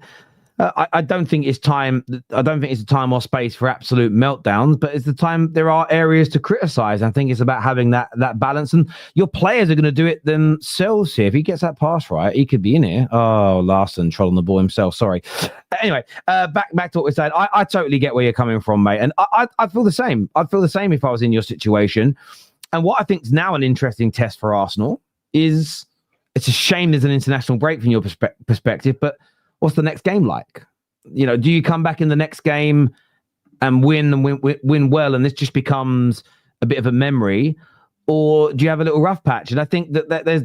I don't think it's time. I don't think it's a time or space for absolute meltdowns, but it's the time. There are areas to criticize. I think it's about having that balance, and your players are going to do it themselves here. If he gets that pass right, he could be in here. Oh, Larson trolling the ball himself. Sorry. Anyway, back to what we said. I totally get where you're coming from, mate, and I feel the same. I'd feel the same if I was in your situation. And what I think is now an interesting test for Arsenal is, it's a shame there's an international break from your perspective, but what's the next game like? You know, do you come back in the next game and win well, and this just becomes a bit of a memory, or do you have a little rough patch? And I think that there's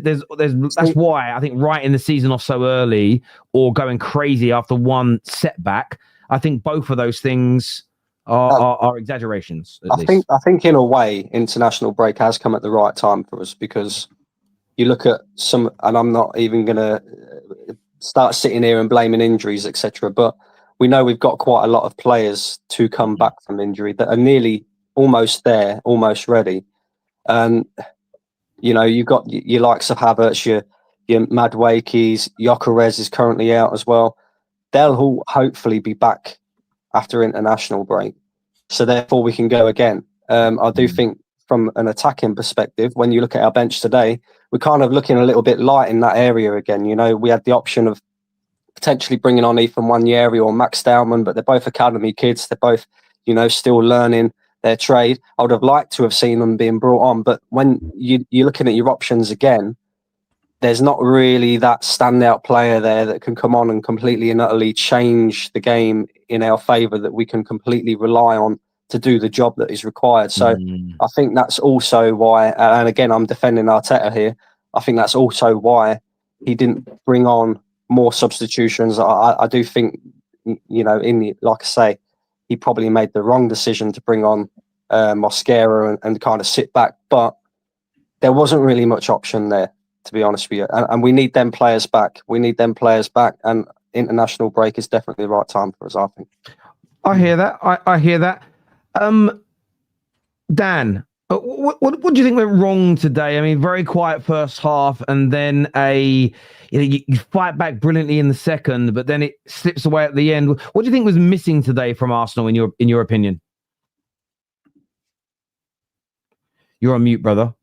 that's why I think writing the season off so early or going crazy after one setback, I think both of those things are exaggerations. I think in a way, international break has come at the right time for us, because you look at some, and I'm not even going to start sitting here and blaming injuries, etc. But we know we've got quite a lot of players to come back from injury that are nearly almost there, almost ready. And, you know, you've got your likes of Havertz, your Madueke's, Gyökeres is currently out as well. They'll all hopefully be back after international break. So therefore we can go again. I do think from an attacking perspective, when you look at our bench today, we're kind of looking a little bit light in that area again. You know, we had the option of potentially bringing on Ethan Nwaneri or Max Dowman, but they're both academy kids. They're both, you know, still learning their trade. I would have liked to have seen them being brought on, but when you're looking at your options again, there's not really that standout player there that can come on and completely and utterly change the game in our favour, that we can completely rely on to do the job that is required. So I think that's also why, and again, I'm defending Arteta here, I think that's also why he didn't bring on more substitutions. I do think, you know, like I say, he probably made the wrong decision to bring on Mosquera and kind of sit back, but there wasn't really much option there, to be honest with you. And we need them players back. And international break is definitely the right time for us, I think. I hear that. I hear that. Dan, what do you think went wrong today? I mean, very quiet first half, and then you fight back brilliantly in the second, but then it slips away at the end. What do you think was missing today from Arsenal, in your opinion? You're on mute, brother.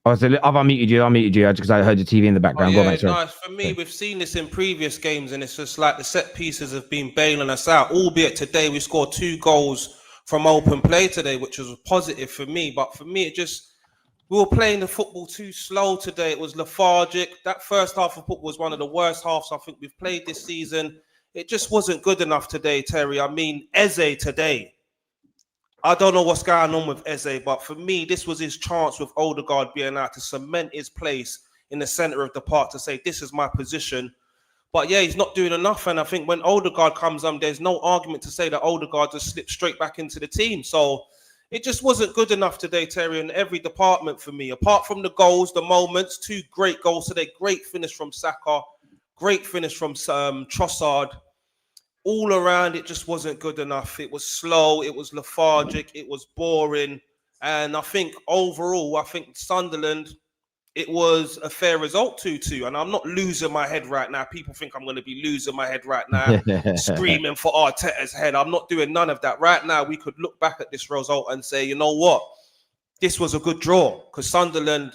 I've unmuted you because I heard your TV in the background. Oh, yeah, nice. For me, we've seen this in previous games, and it's just like the set pieces have been bailing us out, albeit today we scored 2 goals from open play today, which was positive for me. But for me, we were playing the football too slow today. It was lethargic. That first half of football was one of the worst halves I think we've played this season. It just wasn't good enough today, Terry. I mean, Eze today, I don't know what's going on with Eze, but for me, this was his chance with Odegaard being out to cement his place in the centre of the park, to say, this is my position. But yeah, he's not doing enough. And I think when Odegaard comes on, there's no argument to say that Odegaard just slipped straight back into the team. So it just wasn't good enough today, Terry, in every department for me. Apart from the goals, the moments, 2 great goals today. Great finish from Saka. Great finish from Trossard. All around, it just wasn't good enough. It was slow. It was lethargic. It was boring. And I think overall, Sunderland, it was a fair result, 2-2. And I'm not losing my head right now. People think I'm going to be losing my head right now, screaming for Arteta's head. I'm not doing none of that. Right now, we could look back at this result and say, you know what? This was a good draw, because Sunderland,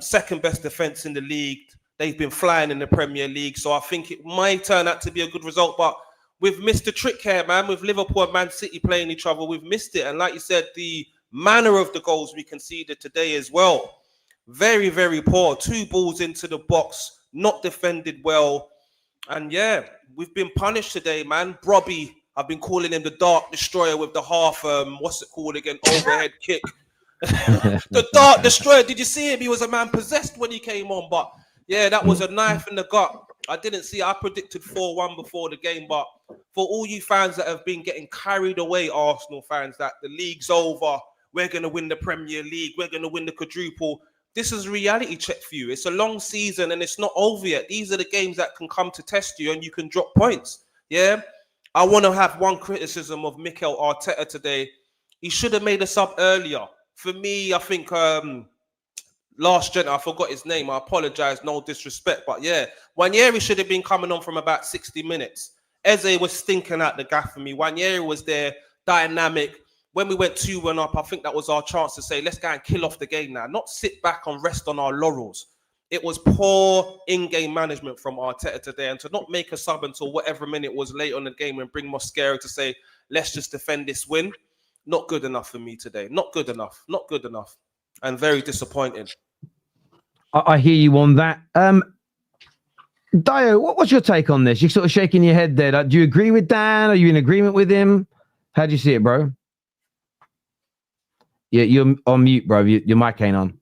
second best defence in the league. They've been flying in the Premier League. So I think it might turn out to be a good result. But we've missed the trick here, man. With Liverpool and Man City playing each other, we've missed it. And like you said, the manner of the goals we conceded today as well, very, very poor. 2 balls into the box, not defended well. And yeah, we've been punished today, man. Brobbey I've been calling him the Dark Destroyer with the half, what's it called again? Overhead kick. The Dark Destroyer. Did you see him? He was a man possessed when he came on. But yeah, that was a knife in the gut. I didn't see. I predicted 4-1 before the game. But for all you fans that have been getting carried away, Arsenal fans, that the league's over, we're going to win the Premier League, we're going to win the quadruple. This is a reality check for you. It's a long season and it's not over yet. These are the games that can come to test you and you can drop points. Yeah. I want to have one criticism of Mikel Arteta today. He should have made a sub earlier. For me, I think last gen, I forgot his name. I apologize, no disrespect. But yeah, Wanyeri should have been coming on from about 60 minutes. Eze was stinking out the gaff for me. Wanyeri was there, dynamic. When we went 2-1 up, I think that was our chance to say, let's go and kill off the game now. Not sit back and rest on our laurels. It was poor in-game management from Arteta today. And to not make a sub until whatever minute was late on the game and bring Mosquera to say, let's just defend this win. Not good enough for me today. Not good enough. Not good enough. And very disappointed. I hear you on that. Dayo, what's your take on this? You're sort of shaking your head there. Do you agree with Dan? Are you in agreement with him? How do you see it, bro? Yeah, you're on mute, bro. Your mic ain't on.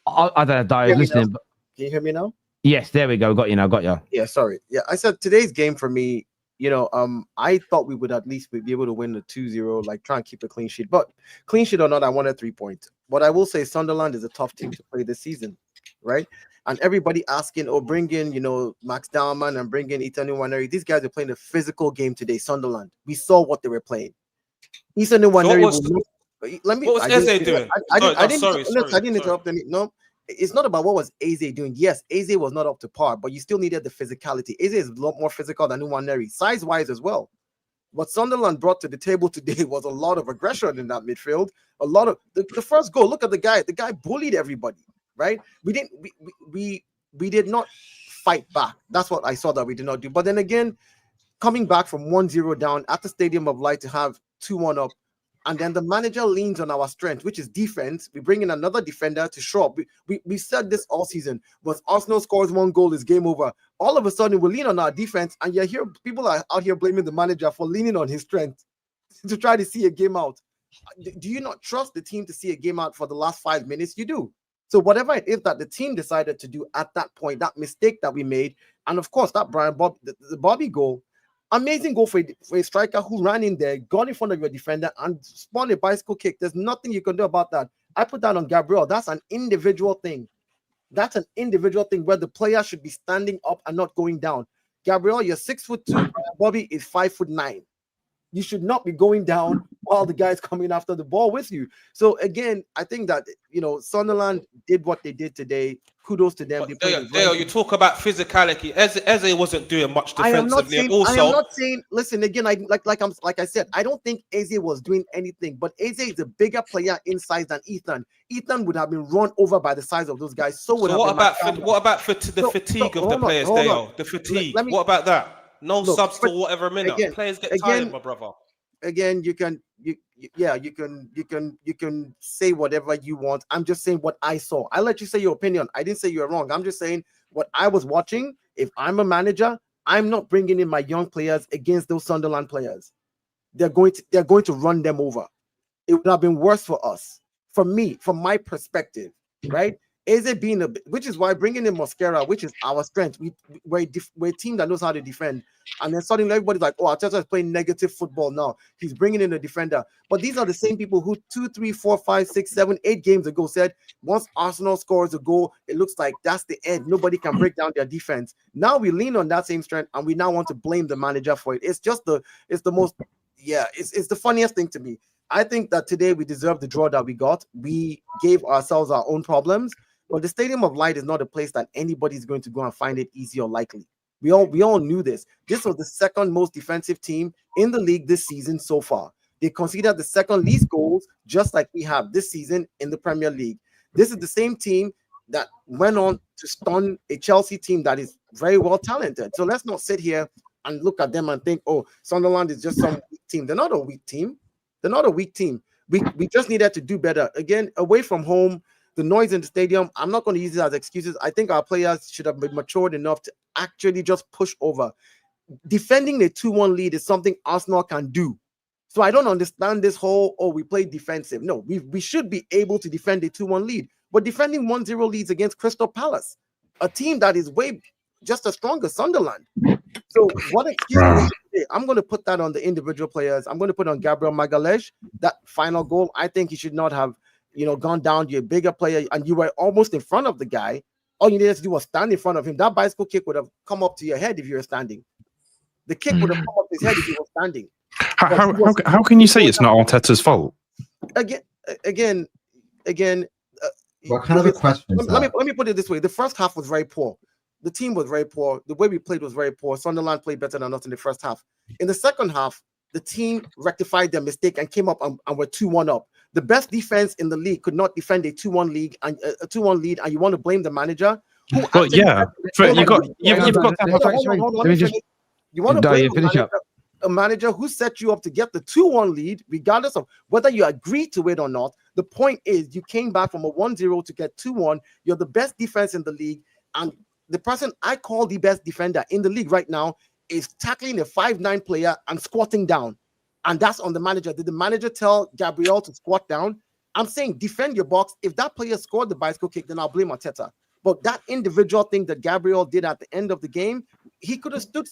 I don't know, Dayo, listening. But... Can you hear me now? Yes, there we go. Got you now. Got you. Yeah, sorry. Yeah, I said today's game for me, I thought we would at least be able to win the 2-0, like try and keep a clean sheet. But clean sheet or not, I wanted 3 points. But I will say Sunderland is a tough team to play this season, right? And everybody asking, bring in, Max Dahman and bring in Ethan Nwaneri. These guys are playing a physical game today, Sunderland. We saw what they were playing. Ethan Nwaneri what was Eze doing? I didn't interrupt any. No, it's not about what was Eze doing. Yes, Eze was not up to par, but you still needed the physicality. Eze is a lot more physical than Nwaneri, size-wise as well. What Sunderland brought to the table today was a lot of aggression in that midfield. A lot of the first goal. Look at the guy. The guy bullied everybody. Right? We did not fight back. That's what I saw that we did not do. But then again, coming back from 1-0 down at the Stadium of Light to have 2-1 up, and then the manager leans on our strength, which is defense. We bring in another defender to show up. We said this all season. Once Arsenal scores 1 goal, it's game over. All of a sudden, we lean on our defense, and you hear people are out here blaming the manager for leaning on his strength to try to see a game out. Do you not trust the team to see a game out for the last 5 minutes? You do. So whatever it is that the team decided to do at that point, that mistake that we made, and of course that the Brobbey goal, amazing goal for a striker who ran in there, got in front of your defender, and spawned a bicycle kick. There's nothing you can do about that. I put that on Gabriel. That's an individual thing. That's an individual thing where the player should be standing up and not going down. Gabriel, you're 6'2", Brobbey is 5'9". You should not be going down while the guy's coming after the ball with you. So again, I think that Sunderland did what they did today. Kudos to them. Dayo, you talk about physicality. Eze wasn't doing much defensively. I am not saying. Listen again. Like I said, I don't think Eze was doing anything. But Eze is a bigger player in size than Ethan. Ethan would have been run over by the size of those guys. What about the fatigue of the players, Dayo? The fatigue. What about that? No subs for whatever minute. Players get tired, my brother. Again, you can say whatever you want. I'm just saying what I saw. I let you say your opinion. I didn't say you're wrong. I'm just saying what I was watching. If I'm a manager, I'm not bringing in my young players against those Sunderland players. They're going to run them over. It would have been worse for us. From my perspective, right? Eze being which is why bringing in Mosquera, which is our strength, we're a team that knows how to defend, and then suddenly everybody's like, Arteta is playing negative football now. He's bringing in a defender, but these are the same people who 2, 3, 4, 5, 6, 7, 8 games ago said once Arsenal scores a goal, it looks like that's the end. Nobody can break down their defense. Now we lean on that same strength, and we now want to blame the manager for it. It's the funniest thing to me. I think that today we deserve the draw that we got. We gave ourselves our own problems. But the Stadium of Light is not a place that anybody's going to go and find it easy or likely. We all knew this. This was the second most defensive team in the league this season so far. They conceded the second least goals, just like we have this season in the Premier League. This is the same team that went on to stun a Chelsea team that is very well talented. So let's not sit here and look at them and think, Sunderland is just some weak team. They're not a weak team. We just needed to do better. Again, away from home, the noise in the stadium, I'm not going to use it as excuses. I think our players should have been matured enough to actually just push over. Defending the 2-1 lead is something Arsenal can do. So I don't understand this whole, we play defensive. No, we should be able to defend a 2-1 lead. But defending 1-0 leads against Crystal Palace, a team that is way just as strong as Sunderland. So what excuse? I'm going to put that on the individual players. I'm going to put on Gabriel Magalhaes. That final goal, I think he should not have, gone down. You're a bigger player, and you were almost in front of the guy. All you needed to do was stand in front of him. That bicycle kick would have come up to your head if you were standing. The kick would have come up his head if he was standing. How can you say it's not Arteta's fault? Again. What kind of a question? Let me put it this way: the first half was very poor. The team was very poor. The way we played was very poor. Sunderland played better than us in the first half. In the second half, the team rectified their mistake and came up and were 2-1 up. The best defense in the league could not defend a 2-1 league and a 2-1 lead, and you want to blame the manager? You want to blame a manager who set you up to get the 2-1 lead, regardless of whether you agreed to it or not. The point is, you came back from a 1-0 to get 2-1. You're the best defense in the league, and the person I call the best defender in the league right now is tackling a 5'9" player and squatting down. And that's on the manager. Did the manager tell Gabriel to squat down? I'm saying defend your box. If that player scored the bicycle kick, then I'll blame Arteta. But that individual thing that Gabriel did at the end of the game, he could have stood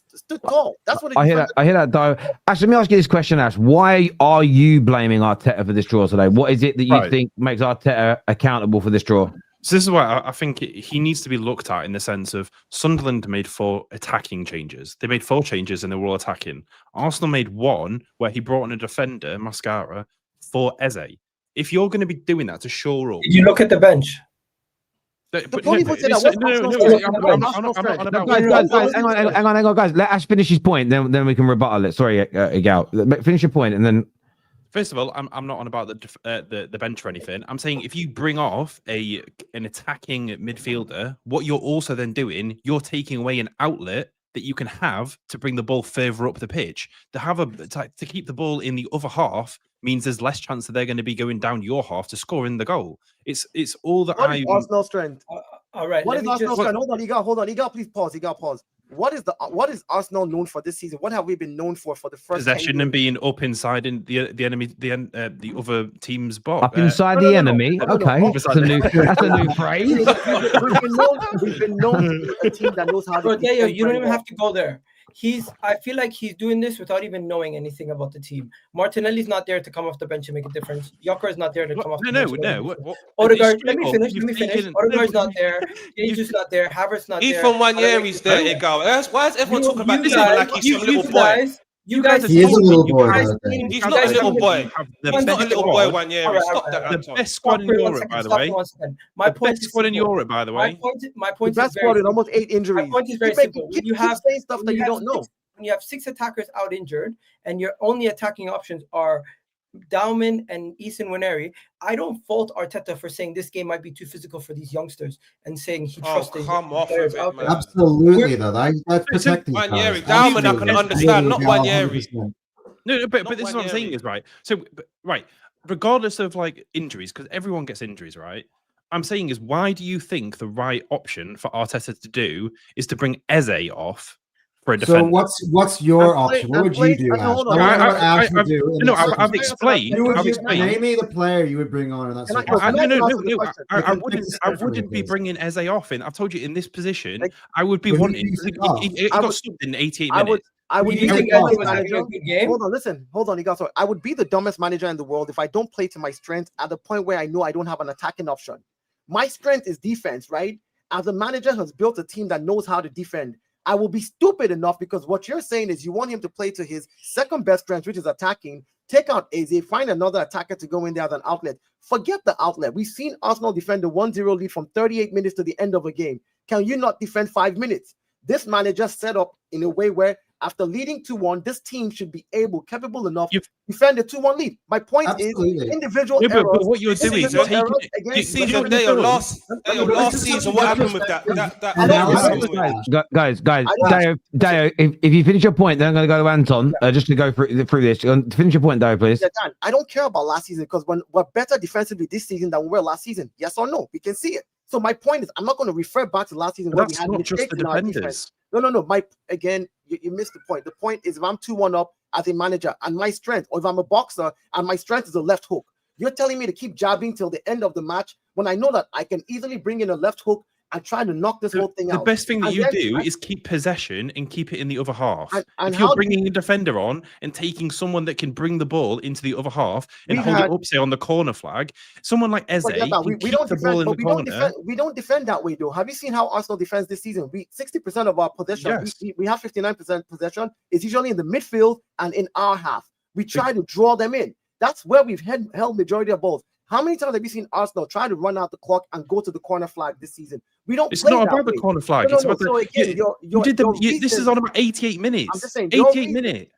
tall. That's what I hear that, Dayo. Ash, let me ask you this question, Ash. Why are you blaming Arteta for this draw today? What is it that you think makes Arteta accountable for this draw? So this is why I think he needs to be looked at in the sense of Sunderland made 4 attacking changes. They made 4 changes and they were all attacking. Arsenal made 1 where he brought in a defender, Mascara, for Eze. If you're going to be doing that to shore up... Did you look at the bench? Hang on, guys. Let Ash finish his point, then we can rebuttal it. Sorry, Igal. Finish your point, and then... First of all, I'm not on about the bench or anything. I'm saying if you bring off an attacking midfielder, what you're also then doing, you're taking away an outlet that you can have to bring the ball further up the pitch. To keep the ball in the other half means there's less chance that they're going to be going down your half to score in the goal. It's all that What is Arsenal's strength? All right. What is Arsenal's strength? Hold on. Igal, please pause. Igal, pause. What is Arsenal known for this season? What have we been known for the first possession and being up inside in the enemy, the other team's box? Up inside the enemy. Okay, that's a new phrase. We've been known to be a team that knows how to. Dayo, you don't even have to go there. I feel like he's doing this without even knowing anything about the team. Martinelli's not there to come off the bench and make a difference. Yoker is not there to come off the bench. No. Odegaard, let me finish. Odegaard's not there. Jesus not there. Havertz not there. Even Wanyeri's there, Igal. Why is everyone talking about this like he's some little boy? He is a little boy. He's not a little boy. He's not a little boy, Wanyeri. Stop that. The best squad in Europe, by the way. My point is squad in Europe, by the way. My point is best squad with almost 8 injuries. My point is very simple. You have saying stuff that you don't know. When you have 6 attackers out injured, and your only attacking options are Dauman and Ethan Waneri, I don't fault Arteta for saying this game might be too physical for these youngsters and saying he trusted players out there. Absolutely, though. That's protecting Waneri. Dauman, I can understand, not Waneri. No, but this is what I'm saying is right. So, regardless of like injuries, because everyone gets injuries, right? I'm saying is why do you think the right option for Arteta to do is to bring Eze off? So what's your option? What would you do? I've explained. Name me the player you would bring on. I wouldn't be bringing Eze off. I've told you in this position, I would be wanting. It got stopped in 88 minutes. I would be the dumbest manager. Hold on, you guys. I would be the dumbest manager in the world if I don't play to my strength at the point where I know I don't have an attacking option. My strength is defense, right? As a manager has built a team that knows how to defend, I will be stupid enough because what you're saying is you want him to play to his second best strength, which is attacking, take out Eze, find another attacker to go in there as an outlet. Forget the outlet. We've seen Arsenal defend a 1-0 lead from 38 minutes to the end of a game. Can you not defend 5 minutes? This manager set up in a way where after leading 2-1, this team should be capable enough to defend a 2-1 lead. My point is individual errors. But what you're doing is taking Dayo, last season, what happened with that? Guys, Dayo, if you finish your point, then I'm going to go to Anton just to go through this. Finish your point, Dayo, please. Yeah, Dan, I don't care about last season because we're better defensively this season than we were last season. Yes or no? We can see it. So my point is, I'm not going to refer back to last season where we had mistakes in our defense. No. You missed the point. The point is, if I'm 2-1 up as a manager and my strength, or if I'm a boxer and my strength is a left hook, you're telling me to keep jabbing till the end of the match when I know that I can easily bring in a left hook and try to knock this whole thing out. The best thing that you do is keep possession and keep it in the other half. And if you're bringing a defender on and taking someone that can bring the ball into the other half and hold it up, say, on the corner flag, someone like Eze can keep the ball in the corner. We don't defend that way, though. Have you seen how Arsenal defends this season? 60% of our possession, we have 59% possession. It's usually in the midfield and in our half. We try to draw them in. That's where we've held majority of balls. How many times have you seen Arsenal try to run out the clock and go to the corner flag this season? We don't. It's not about the corner flag. It's about this is on about 88 minutes. I'm just saying, 88 minutes.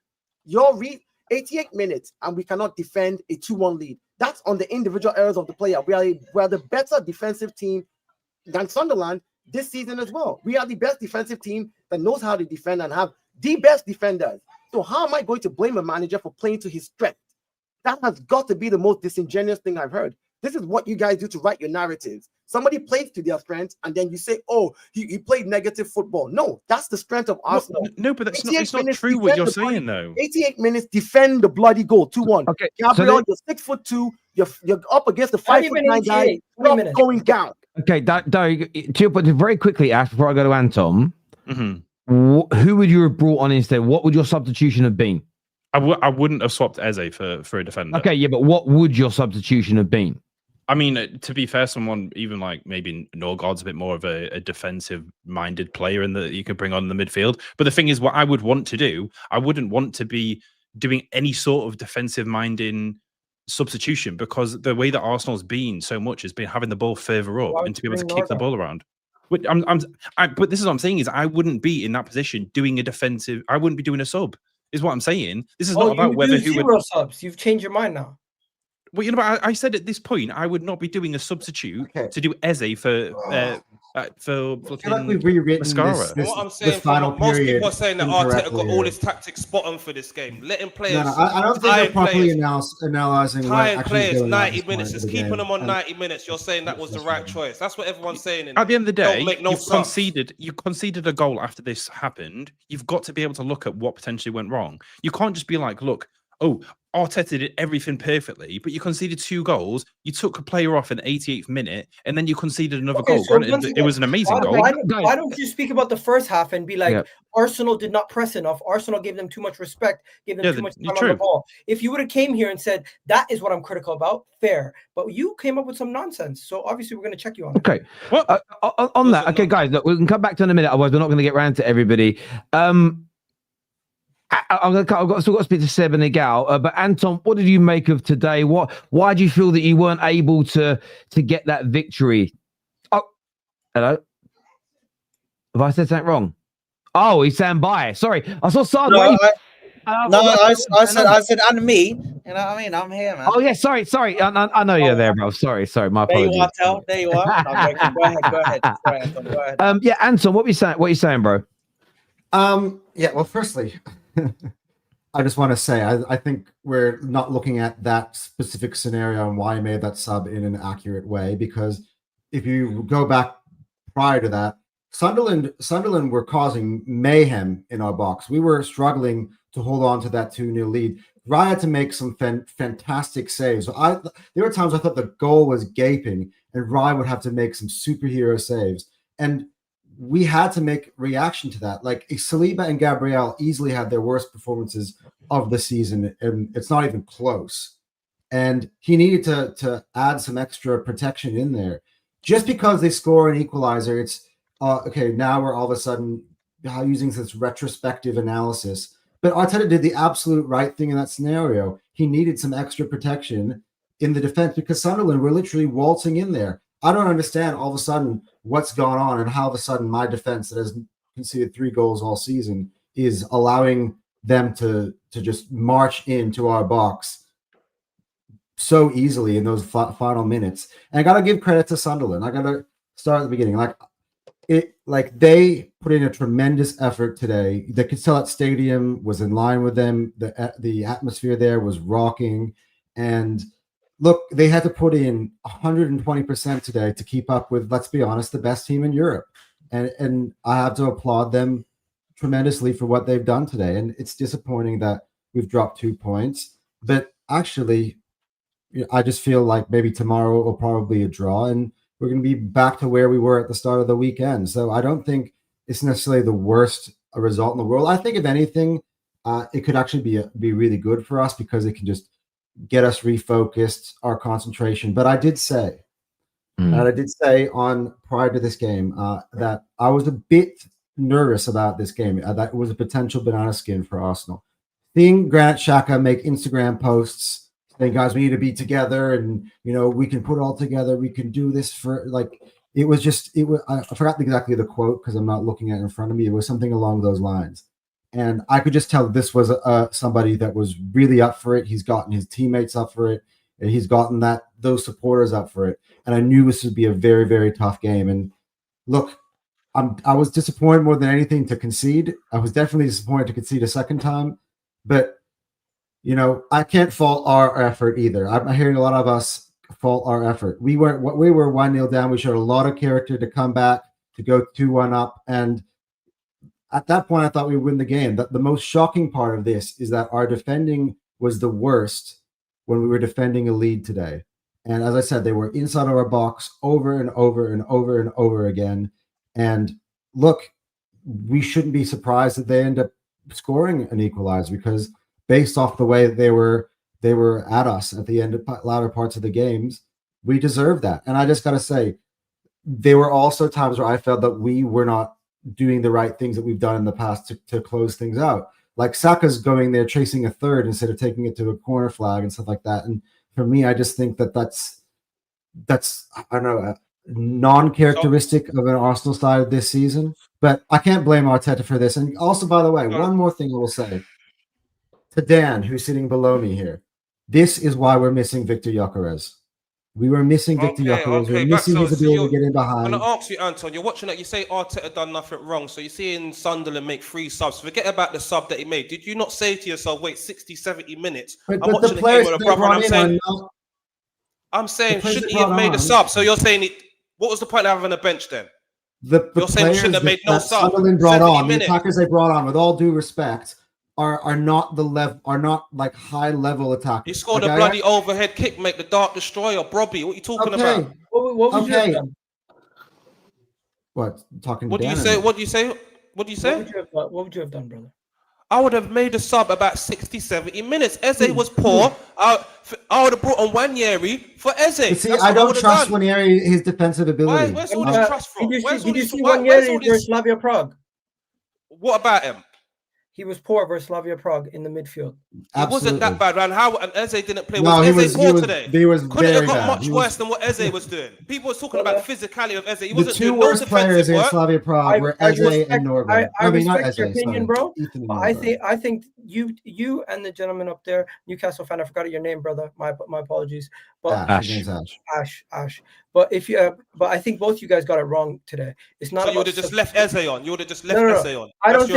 88 minutes, and we cannot defend a 2-1 lead. That's on the individual errors of the player. We are the better defensive team than Sunderland this season as well. We are the best defensive team that knows how to defend and have the best defenders. So how am I going to blame a manager for playing to his strength? That has got to be the most disingenuous thing I've heard. This is what you guys do to write your narratives. Somebody plays to their strengths, and then you say, "Oh, he played negative football." No, that's the strength of Arsenal. No, but it's not true what you're saying, though. 88 minutes, defend the bloody goal, 2-1. Okay, Gabriel, you're 6'2", you're up against the 5'9" guy, not going down. Okay, to your point, very quickly, Ash, before I go to Anton, who would you have brought on instead? What would your substitution have been? I wouldn't have swapped Eze for a defender. Okay, yeah, but what would your substitution have been? I mean, to be fair, someone even like maybe Norgard's a bit more of a defensive-minded player in that you could bring on the midfield. But the thing is, what I would want to do, I wouldn't want to be doing any sort of defensive-minded substitution because the way that Arsenal's been so much has been having the ball further up and to be able to kick the ball around. But this is what I'm saying is I wouldn't be in that position doing a defensive. I wouldn't be doing a sub. Is what I'm saying. This is not about whether who would subs. You've changed your mind now. Well, you know, I said at this point I would not be doing a substitute to do Eze for like we've rewritten Mascara. What I'm saying, most people are saying that Arteta got all his tactics spot on for this game. Letting players. No, I don't think they're properly analyzing. Tired players, 90 minutes. Just keeping them on 90 minutes. You're saying that was the right choice. That's what everyone's saying. At the end of the day, you conceded a goal after this happened. You've got to be able to look at what potentially went wrong. You can't just be like, look, Arteta did everything perfectly, but you conceded 2 goals. You took a player off in the 88th minute, and then you conceded another goal. So it was an amazing goal. Why don't you speak about the first half and be like, Arsenal did not press enough. Arsenal gave them too much respect, gave them too much time on the ball. If you would have came here and said, that is what I'm critical about, fair. But you came up with some nonsense. So obviously we're going to check you on it. Okay. On that, okay, guys, look, we can come back to it in a minute. Otherwise, we're not going to get round to everybody. I've still got to speak to Seb and Igal, but Anton, what did you make of today? Why do you feel that you weren't able to get that victory? Oh, hello. Have I said something wrong? Oh, he's standing by. Sorry, I saw Sard. I said, and me. You know what I mean? I'm here, man. Oh yeah, sorry. I know you're there, bro. Sorry. My apologies. There you are. Go ahead. Yeah, Anton, what are you saying, bro? Yeah. Well, firstly, I just want to say I think we're not looking at that specific scenario and why I made that sub in an accurate way, because if you go back prior to that, Sunderland were causing mayhem in our box. We were struggling to hold on to that 2-0 lead. Rye had to make some fantastic saves. So there were times I thought the goal was gaping and Rye would have to make some superhero saves. And we had to make reaction to that. Like Saliba and Gabriel easily had their worst performances of the season, and it's not even close. And he needed to add some extra protection in there. Just because they score an equaliser, it's okay. Now we're all of a sudden using this retrospective analysis. But Arteta did the absolute right thing in that scenario. He needed some extra protection in the defense because Sunderland were literally waltzing in there. I don't understand all of a sudden what's going on and how all of a sudden my defense that has conceded 3 goals all season is allowing them to just march into our box so easily in those final minutes. And I got to give credit to Sunderland. I got to start at the beginning. They put in a tremendous effort today. The Castellet Stadium was in line with them. The atmosphere there was rocking. And look, they had to put in 120% today to keep up with, let's be honest, the best team in Europe. And I have to applaud them tremendously for what they've done today. And it's disappointing that we've dropped 2 points. But actually, I just feel like maybe tomorrow will probably a draw, and we're going to be back to where we were at the start of the weekend. So I don't think it's necessarily the worst result in the world. I think if anything, it could actually be really good for us because it can just get us refocused, our concentration. But I did say, on prior to this game that I was a bit nervous about this game. That it was a potential banana skin for Arsenal. Seeing Granit Xhaka make Instagram posts saying, guys, we need to be together, and we can put it all together. We can do this for it was. I forgot exactly the quote because I'm not looking at it in front of me. It was something along those lines. And I could just tell this was somebody that was really up for it. He's gotten his teammates up for it, and he's gotten those supporters up for it. And I knew this would be a very, very tough game. And look, I was disappointed more than anything to concede. I was definitely disappointed to concede a second time, but I can't fault our effort either. I'm hearing a lot of us fault our effort. We were 1-0 down. We showed a lot of character to come back, to go 2-1 up. And at that point, I thought we would win the game. The most shocking part of this is that our defending was the worst when we were defending a lead today. And as I said, they were inside of our box over and over and over and over again. And look, we shouldn't be surprised that they end up scoring an equalizer because based off the way that they were at us at the end of latter parts of the games, we deserve that. And I just got to say, there were also times where I felt that we were not doing the right things that we've done in the past to close things out. Like Saka's going there chasing a third instead of taking it to a corner flag and stuff like that. And for me, I just think that's I don't know, non-characteristic of an Arsenal side this season. But I can't blame Arteta for this. And also, by the way, one more thing I will say. To Dan, who's sitting below me here, this is why we're missing Victor Gyökeres. We were missing Victor Gyökeres. We're missing his ability to get in behind. I'm going to ask you, Anton, you're watching that. You say Arteta done nothing wrong. So you're seeing Sunderland make 3 subs. Forget about the sub that he made. Did you not say to yourself, wait 60, 70 minutes? But I'm watching the game with a brother and I'm saying, shouldn't he have made a sub? So you're saying, what was the point of having a bench then? You're saying we shouldn't have made no sub. Sunderland brought on, the attackers they brought on, with all due respect, are not like high level attackers. He scored a bloody overhead kick, make the Dark Destroyer, Brobbey. What are you talking about? What would you have done? What talking? What do you say? What do you say? What do you say? What would you have done, brother? I would have made a sub about 60, 70 minutes. Eze was poor. I would have brought on Wanyeri for Eze. See, I don't trust Wanyeri, his defensive ability. Where's all this trust from? Did you see Wanyeri versus Slavia Prague? What about him? He was poor versus Slavia Prague in the midfield. It wasn't that bad, man. And Eze didn't play. No, Eze poor today? He was couldn't have got bad. much worse than what Eze was doing. People were talking about the physicality of Eze. He The wasn't two doing worst no players in work. Slavia Prague were Eze and Norberg. I respect not your Eze, opinion, sorry. bro. I think you and the gentleman up there, Newcastle fan, I forgot your name, brother. My apologies. But Ash. But but I think both you guys got it wrong today. It's not. So you would have just left Eze on. You would have just left Eze on. I don't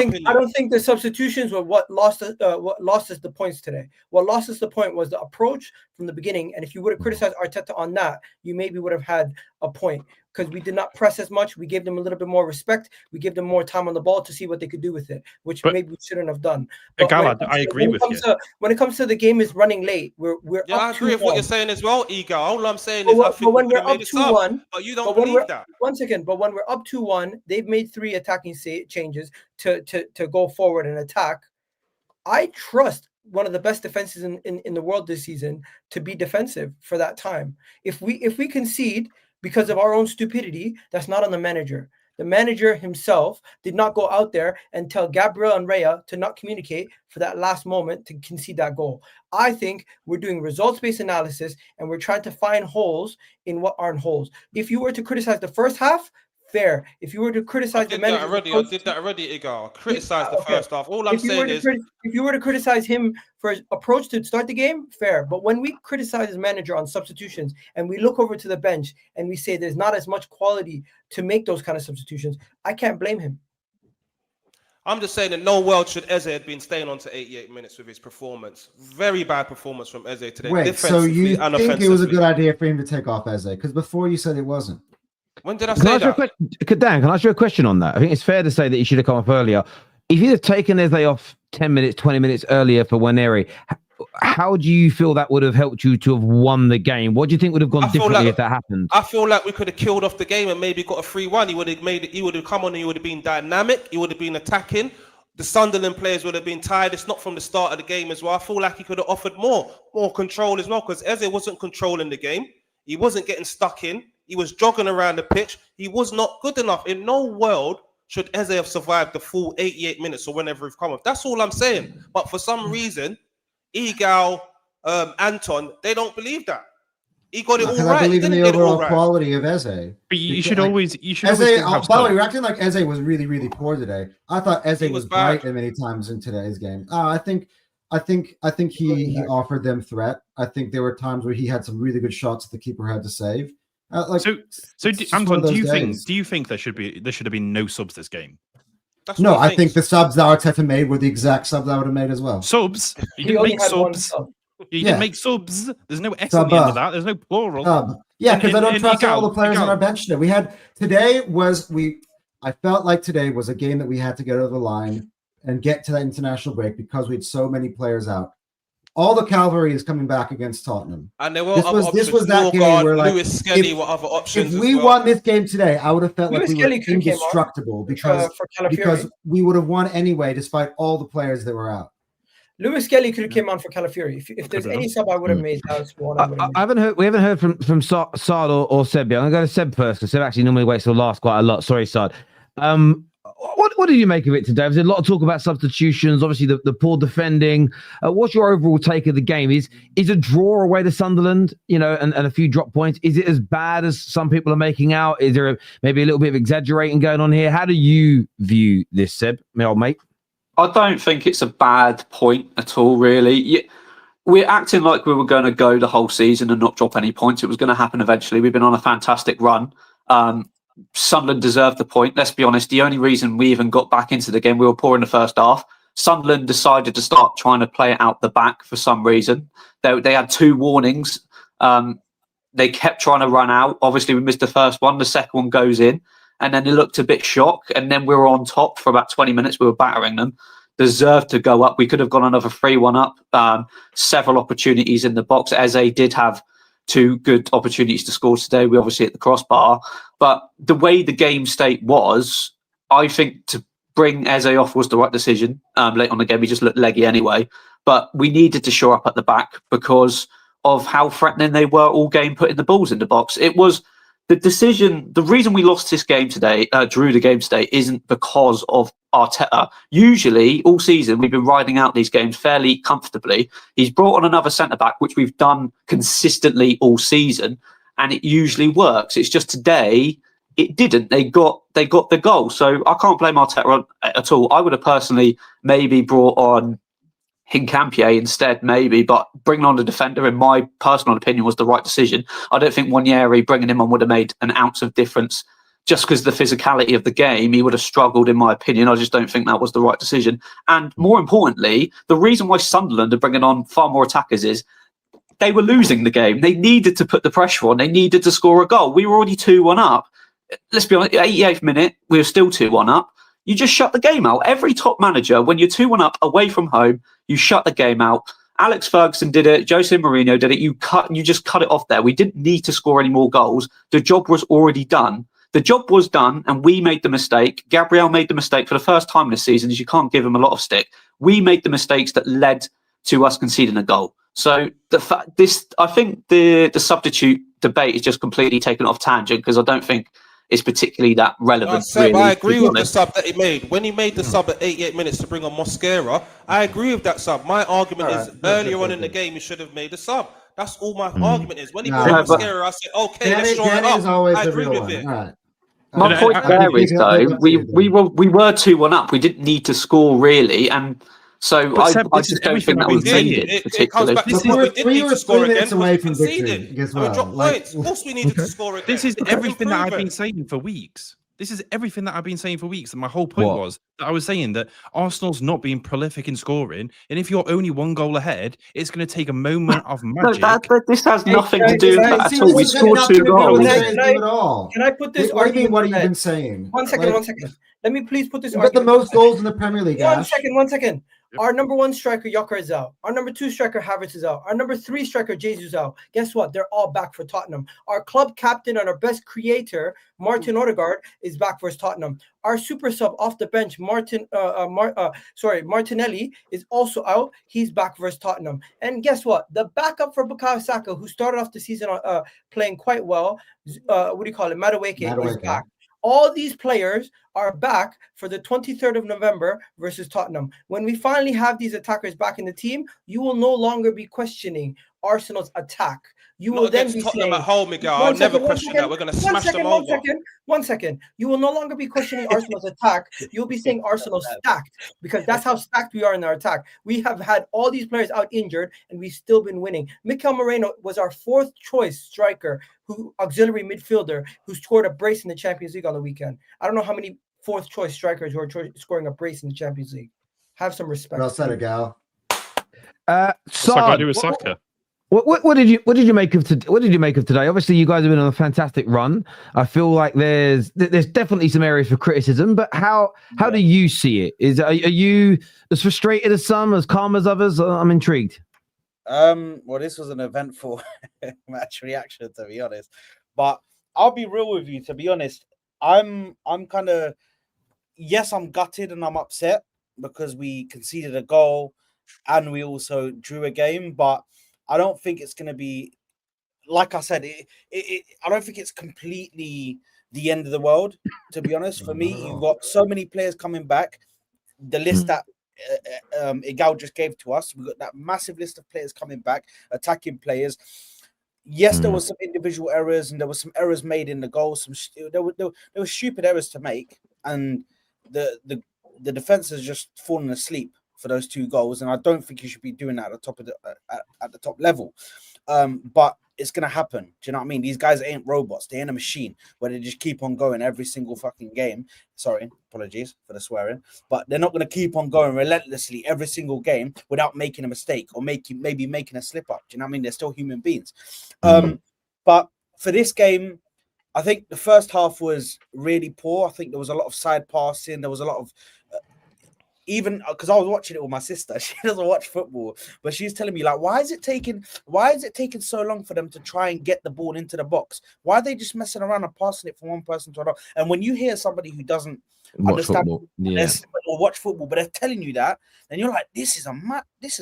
think the substitutions were what lost us the points today. What lost us the point was the approach from the beginning. And if you would have criticized Arteta on that, you maybe would have had a point. Because we did not press as much. We gave them a little bit more respect. We gave them more time on the ball to see what they could do with it, which maybe we shouldn't have done. Gallard, I agree with you. When it comes to the game is running late, we're yeah, I agree with what you're saying as well, Ego. All I'm saying is I think when we're up 2-1, but you don't believe that. 1 second, but when we're up 2-1, they've made 3 attacking changes to go forward and attack. I trust one of the best defenses in the world this season to be defensive for that time. If we concede because of our own stupidity, that's not on the manager. The manager himself did not go out there and tell Gabriel and Raya to not communicate for that last moment to concede that goal. I think we're doing results-based analysis and we're trying to find holes in what aren't holes. If you were to criticize the first half, fair. If you were to criticize the manager, I did that already, Igar. Criticize the first half. All I'm saying is, if you were to criticize him for his approach to start the game, fair. But when we criticize his manager on substitutions and we look over to the bench and we say there's not as much quality to make those kind of substitutions, I can't blame him. I'm just saying that no world should Eze had been staying on to 88 minutes with his performance. Very bad performance from Eze today. Wait, so you think it was a good idea for him to take off Eze? Because before you said it wasn't. When did I say that? Dan, can I ask you a question on that? I think it's fair to say that he should have come off earlier. If he'd have taken Eze off 10 minutes, 20 minutes earlier for Waneri, how do you feel that would have helped you to have won the game? What do you think would have gone differently if that happened? I feel like we could have killed off the game and maybe got a 3-1. He would have made it. He would have come on and he would have been dynamic. He would have been attacking. The Sunderland players would have been tired. It's not from the start of the game as well. I feel like he could have offered more control as well, because Eze wasn't controlling the game. He wasn't getting stuck in. He was jogging around the pitch. He was not good enough. In no world should Eze have survived the full 88 minutes or whenever he's come off. That's all I'm saying. But for some reason, Igal, Anton, they don't believe that. He got it all right. I believe in the overall quality of Eze. But you should always. Eze. By the way, you're acting like Eze was really, really poor today. I thought Eze was bright many times in today's game. I think he offered them threat. I think there were times where he had some really good shots that the keeper had to save. Anton, do you think there should have been no subs this game? No, I think the subs that Arteta made were the exact subs I would have made as well. Subs? You didn't make subs. You didn't make subs. There's no S on the end of that. There's no plural. Yeah, because I don't trust all the players on our bench today. I felt like today was a game that we had to get over the line and get to that international break because we had so many players out. All the cavalry is coming back against Tottenham. And there were this was that game where, like, Lewis Skelly were other options. If we won this game today, I would have felt like we were indestructible because we would have won anyway, despite all the players that were out. Lewis Skelly could have came on for Calafiori. If there's any sub I would have made, that's one I would have made. We haven't heard from Sard or Seb yet. I'm going to go to Seb first because Seb actually normally waits till last quite a lot. Sorry, Sard. What did you make of it today? There's a lot of talk about substitutions, obviously the poor defending. What's your overall take of the game? Is a draw away to Sunderland, and a few drop points? Is it as bad as some people are making out? Is there maybe a little bit of exaggerating going on here? How do you view this, Seb, my old mate? I don't think it's a bad point at all, really. We're acting like we were going to go the whole season and not drop any points. It was going to happen eventually. We've been on a fantastic run. Sunderland deserved the point. Let's be honest. The only reason we even got back into the game, we were poor in the first half. Sunderland decided to start trying to play it out the back for some reason. They had 2 warnings. They kept trying to run out. Obviously, we missed the first one. The second one goes in. And then they looked a bit shocked. And then we were on top for about 20 minutes. We were battering them. Deserved to go up. We could have gone another 3-1 up. Several opportunities in the box. Eze did have 2 good opportunities to score today. We obviously hit the crossbar. But the way the game state was, I think to bring Eze off was the right decision. Late on the game, he just looked leggy anyway. But we needed to shore up at the back because of how threatening they were all game putting the balls in the box. It was the decision. The reason we lost this game today, drew the game today, isn't because of Arteta. Usually, all season, we've been riding out these games fairly comfortably. He's brought on another centre-back, which we've done consistently all season, and it usually works. It's just today, it didn't. They got the goal. So I can't blame Arteta at all. I would have personally maybe brought on Hincapie instead, maybe, but bringing on the defender, in my personal opinion, was the right decision. I don't think Waneri bringing him on would have made an ounce of difference. Just because the physicality of the game, he would have struggled, in my opinion. I just don't think that was the right decision. And more importantly, the reason why Sunderland are bringing on far more attackers is they were losing the game. They needed to put the pressure on. They needed to score a goal. We were already 2-1 up. Let's be honest, 88th minute, we were still 2-1 up. You just shut the game out. Every top manager, when you're 2-1 up away from home, you shut the game out. Alex Ferguson did it. Jose Marino did it. You just cut it off there. We didn't need to score any more goals. The job was already done. The job was done, and we made the mistake. Gabriel made the mistake for the first time this season, as you can't give him a lot of stick. We made the mistakes that led to us conceding a goal. So I think the substitute debate is just completely taken off tangent because I don't think it's particularly that relevant. Really, I agree with the sub that he made. When he made the sub at 88 minutes to bring on Mosquera, I agree with that sub. My argument is earlier on in the game, he should have made a sub. That's all my argument is. When he brought on Mosquera, I said, okay, let's shore it up. I agree with it. All right. My point there is though, we were 2-1 up. We didn't need to score really, and so I just don't think that was needed particularly. It comes back to what we did need to score again. Away from victory as well. We dropped points. Of course, we needed to score again. This is everything that I've been saying for weeks. And my whole point was that I was saying that Arsenal's not being prolific in scoring, and if you're only 1 goal ahead, it's going to take a moment of magic. This has nothing to do with that at all. We scored 2 goals. Can I put this argument? What have you been saying? One second. Let me please put this. You've got the most goals in the Premier League. One second. Our number 1 striker, Joker, is out. Our number 2 striker, Havertz, is out. Our number 3 striker, Jesus, is out. Guess what? They're all back for Tottenham. Our club captain and our best creator, Martin Odegaard, is back for Tottenham. Our super sub off the bench, Martinelli, is also out. He's back versus Tottenham. And guess what? The backup for Bukayo Saka, who started off the season playing quite well, Madueke, is back. All these players are back for the 23rd of November versus Tottenham. When we finally have these attackers back in the team, you will no longer be questioning Arsenal's attack. You will then be Tottenham saying, at home, Miguel. I'll never question that. We're going to smash them over. One second. You will no longer be questioning Arsenal's attack. You'll be saying Arsenal's stacked, because that's how stacked we are in our attack. We have had all these players out injured, and we've still been winning. Mikel Merino was our 4th choice striker, auxiliary midfielder, who scored a brace in the Champions League on the weekend. I don't know how many 4th choice strikers who are scoring a brace in the Champions League. Have some respect. Well said, Gal. What's that got to do with Saka? What did you make of today? Obviously, you guys have been on a fantastic run. I feel like there's definitely some areas for criticism, but how do you see it? Are you as frustrated as some, as calm as others? I'm intrigued. Well, this was an eventful match reaction, to be honest. But I'll be real with you. To be honest, I'm kind of, yes, I'm gutted and I'm upset because we conceded a goal and we also drew a game, but I don't think it's going to be, like I said, I don't think it's completely the end of the world, to be honest. For me, you've got so many players coming back. The list that Igal just gave to us, we've got that massive list of players coming back, attacking players. Yes, there was some individual errors and there were some errors made in the goal. There were stupid errors to make, and the defense has just fallen asleep for those 2 goals, and I don't think you should be doing that at the top of at the top level. But it's gonna happen. Do you know what I mean? These guys ain't robots. They ain't a machine where they just keep on going every single fucking game. Sorry, apologies for the swearing, but they're not gonna keep on going relentlessly every single game without making a mistake or maybe making a slip up. Do you know what I mean? They're still human beings. But for this game, I think the first half was really poor. I think there was a lot of side passing. There was a lot of even because I was watching it with my sister. She doesn't watch football, but she's telling me, like, why is it taking so long for them to try and get the ball into the box? Why are they just messing around and passing it from one person to another? And when you hear somebody who doesn't understand or watch football, but they're telling you that, then you're like, this is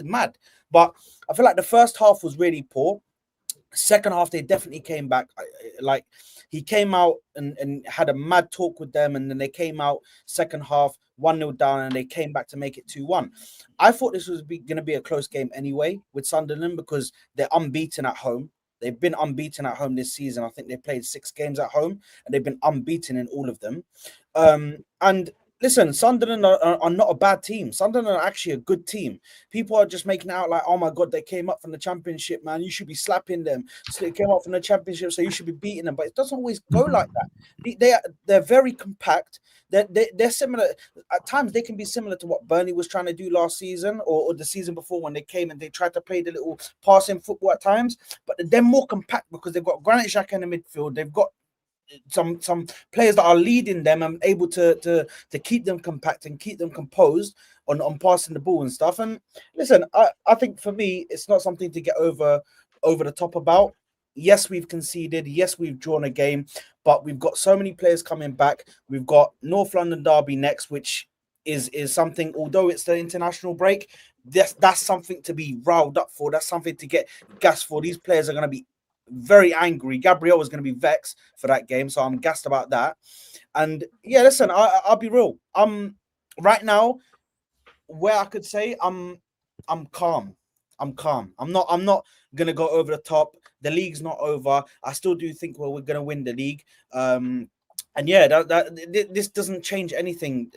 mad. But I feel like the first half was really poor. Second half, they definitely came back. Like, he came out and had a mad talk with them, and then they came out second half 1-0 down, and they came back to make it 2-1. I thought this was going to be a close game anyway with Sunderland because they're unbeaten at home. They've been unbeaten at home this season. I think they played 6 games at home, and they've been unbeaten in all of them. And listen, Sunderland are not a bad team. Sunderland are actually a good team. People are just making it out like, oh my God, they came up from the Championship, man. You should be slapping them. So they came up from the Championship, so you should be beating them. But it doesn't always go like that. They're very compact. They're similar. At times, they can be similar to what Burnley was trying to do last season or the season before when they came and they tried to play the little passing football at times. But they're more compact because they've got Granit Xhaka in the midfield. They've got some players that are leading them and able to keep them compact and keep them composed on passing the ball and stuff. And listen, I think for me, it's not something to get over the top about. Yes, we've conceded. Yes, we've drawn a game, but we've got so many players coming back. We've got North London Derby next, which is something, although it's the international break, that's something to be riled up for. That's something to get gas for. These players are going to be very angry. Gabriel is going to be vexed for that game, so I'm gassed about that. And yeah, listen, I'll be real. Right now, where I could say I'm calm. I'm calm. I'm not gonna go over the top. The league's not over. I still do think we're gonna win the league. yeah, this doesn't change anything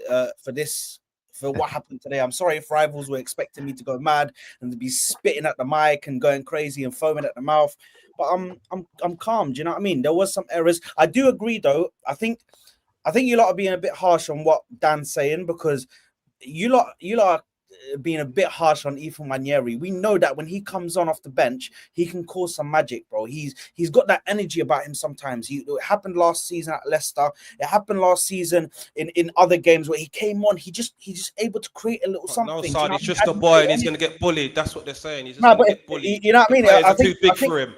for what happened today. I'm sorry if rivals were expecting me to go mad and to be spitting at the mic and going crazy and foaming at the mouth, but I'm calm. Do you know what I mean? There was some errors. I do agree, though. I think you lot are being a bit harsh on what Dan's saying, because you lot are being a bit harsh on Ethan Nwaneri. We know that when he comes on off the bench, he can cause some magic, bro. He's got that energy about him sometimes. It happened last season at Leicester. It happened last season in other games where he came on. He's just able to create a little something. No, son, he's just a boy and he's going to get bullied. That's what they're saying. He's just going to get bullied. You know what I mean? I think too big for him.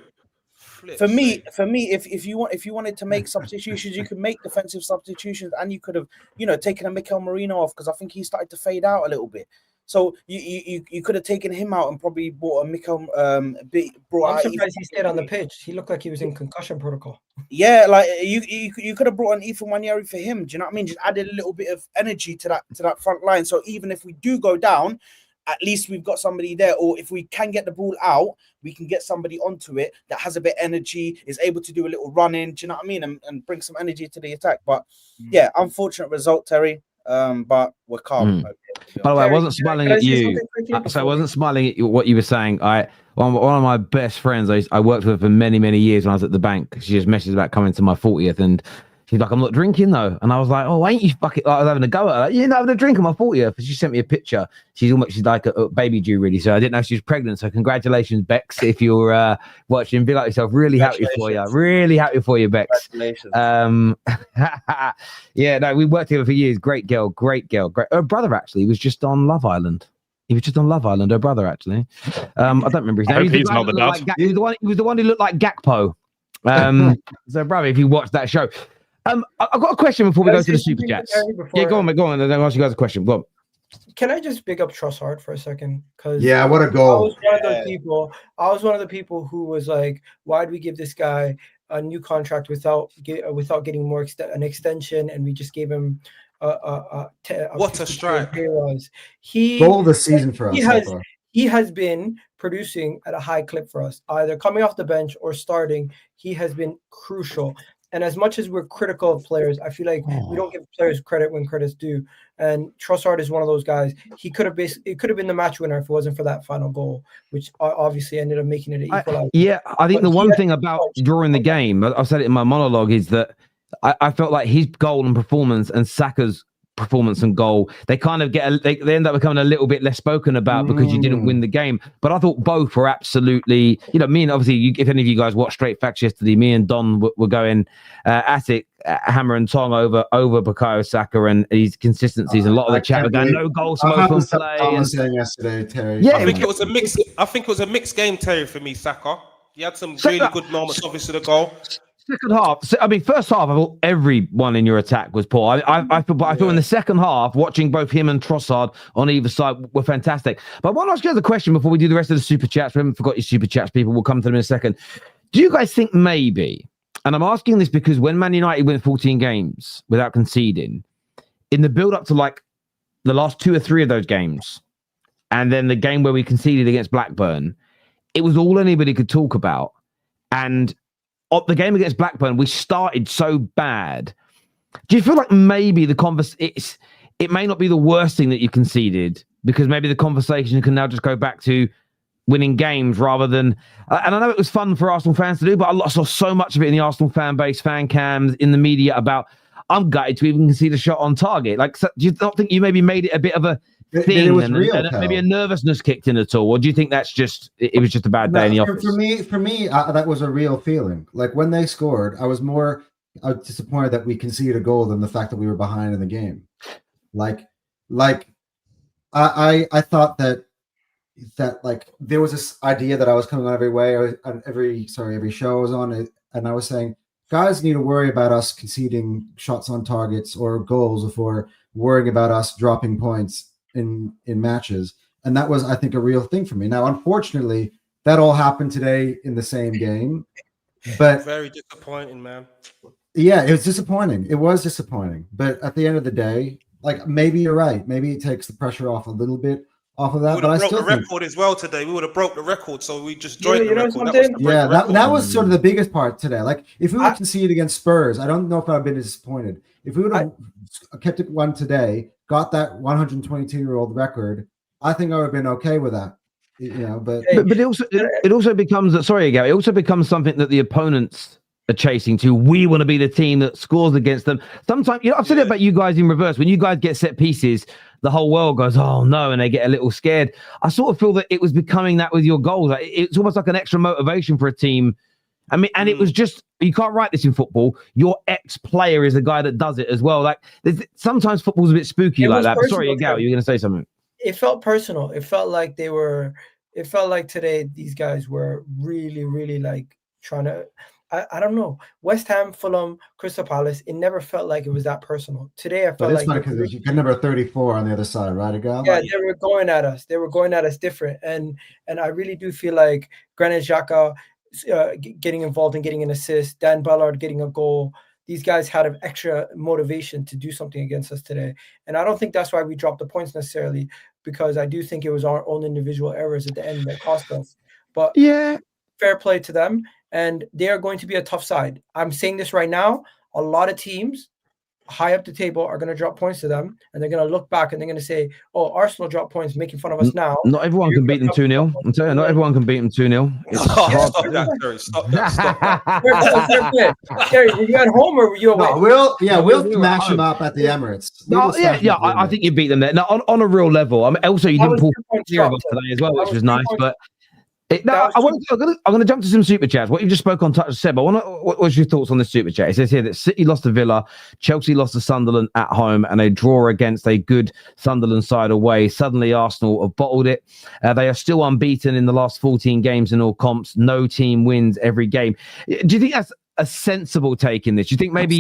For me, if you wanted to make substitutions, you could make defensive substitutions, and you could have, taken a Mikel Merino off, because I think he started to fade out a little bit. So you could have taken him out and probably brought a Mikel. I'm surprised he stayed on the pitch. He looked like he was in concussion protocol. Yeah, like you could have brought an Ethan Nwaneri for him. Do you know what I mean? Just added a little bit of energy to that front line. So even if we do go down, at least we've got somebody there. Or if we can get the ball out, we can get somebody onto it that has a bit of energy, is able to do a little run-in. Do you know what I mean? And bring some energy to the attack. But yeah, unfortunate result, Terry. But we're calm. By the way, I wasn't smiling at you. So I wasn't smiling at what you were saying. One of my best friends I worked with for many, many years when I was at the bank. She just messaged about coming to my 40th, and she's like, "I'm not drinking though." And I was like, "Oh, ain't you fucking?" I was having a go at her. Like, "You're not having a drink on my 40th." And she sent me a picture. She's like a baby Jew, really. So I didn't know she was pregnant. So congratulations, Bex, if you're watching. Be like yourself. Really happy for you. Really happy for you, Bex. Congratulations. Yeah, no, we worked together for years. Great girl. Her brother actually was just on Love Island. He was just on Love Island. Her brother actually. I don't remember his name. He's not the dad. He was the one who looked like Gakpo. So, brother, if you watched that show. I've got a question before we go to the super chats. Yeah, go on, mate. Go on. And then I'll ask you guys a question. Go on. Can I just big up Trossard for a second? Because what a goal! I was one of the people who was like, "Why do we give this guy a new contract without getting an extension?" And we just gave him what a strike! Goal of the season for us. He has been producing at a high clip for us, either coming off the bench or starting. He has been crucial. And as much as we're critical of players, I feel like we don't give players credit when credit's due. And Trossard is one of those guys. It could have been the match winner if it wasn't for that final goal, which obviously ended up making it an equaliser. I think the one thing about during the game, I've said it in my monologue, is that I felt like his goal and performance and Saka's performance and goal, they kind of they end up becoming a little bit less spoken about because you didn't win the game. But I thought both were absolutely, me and obviously, if any of you guys watched Straight Facts yesterday, me and Don were going at it, hammer and tong over Bukayo Saka and his consistencies. A lot of the chat were going, no goal smoke on play. I was saying yesterday, Terry. Yeah, I think it was a mixed game, Terry, for me. Saka, he had some really good moments. Obviously, the goal. Second half, first half, I thought everyone in your attack was poor. I thought in the second half, watching both him and Trossard on either side were fantastic. But I want to ask you guys a question before we do the rest of the super chats. We haven't forgot your super chats, people. We'll come to them in a second. Do you guys think maybe, and I'm asking this because when Man United win 14 games without conceding, in the build-up to like the last 2 or 3 of those games, and then the game where we conceded against Blackburn, it was all anybody could talk about. And the game against Blackburn, we started so bad. Do you feel like maybe it may not be the worst thing that you conceded, because maybe the conversation can now just go back to winning games rather than... and I know it was fun for Arsenal fans to do, but I saw so much of it in the Arsenal fan base, fan cams, in the media about, I'm gutted to even concede a shot on target. Like, so do you not think you maybe made it a bit of a thing and maybe a nervousness kicked in at all? Or do you think that's just, it was just a bad day in the office? For me, that was a real feeling. Like when they scored, I was more disappointed that we conceded a goal than the fact that we were behind in the game. I thought that like there was this idea that I was coming on every show I was on it, and I was saying, guys need to worry about us conceding shots on targets or goals before worrying about us dropping points in matches. And that was, I think, a real thing for me. Now, unfortunately, that all happened today in the same game. But very disappointing, man. Yeah, it was disappointing. It was disappointing. But at the end of the day, like, maybe you're right. Maybe it takes the pressure off a little bit off of that. We But would I have broke still the think, record as well today. We would have broke the record, so we just joined you the know record. something? that was sort of the biggest part today. Like if we would have conceded against Spurs, I don't know if I'd been disappointed. If we would have kept it one today, got that 122-year-old record, I think I would have been okay with that. You know, but it also becomes sorry, Gary. It also becomes something that the opponents are chasing to. We want to be the team that scores against them. Sometimes, you know, I've said it about you guys in reverse. When you guys get set pieces, the whole world goes, "Oh no," and they get a little scared. I sort of feel that it was becoming that with your goals. Like, it's almost like an extra motivation for a team. I mean, and it was just, you can't write this in football. Your ex-player is the guy that does it as well. Like sometimes football's a bit spooky like that. Sorry, Gal, you're going to say something. It felt personal. It felt like it felt like today these guys were really, really like trying to, I don't know, West Ham, Fulham, Crystal Palace, it never felt like it was that personal. Today I felt like funny because you got number 34 on the other side, right, Gal? Yeah, they were going at us. They were going at us different. And I really do feel like Granit Xhaka getting involved and getting an assist, Dan Ballard getting a goal. These guys had an extra motivation to do something against us today. And I don't think that's why we dropped the points necessarily, because I do think it was our own individual errors at the end that cost us. But yeah, fair play to them. And they are going to be a tough side. I'm saying this right now. A lot of teams high up the table are going to drop points to them, and they're going to look back and they're going to say, "Oh, Arsenal dropped points, making fun of us now." Not everyone can beat them 2-0. I'm telling you, not everyone can beat them 2-0. Stop that. Gary, were you at home or were you away? No, we'll smash them up at the Emirates. I think you beat them there. Now, on a real level. I mean, also you didn't pull clear of us today as well, which was nice. But I'm going to jump to some super chats. What you just spoke on touch Seb. What's your thoughts on this super chat? It says here that City lost to Villa, Chelsea lost to Sunderland at home, and a draw against a good Sunderland side away. Suddenly, Arsenal have bottled it. They are still unbeaten in the last 14 games in all comps. No team wins every game. Do you think that's a sensible take in this? Do you think maybe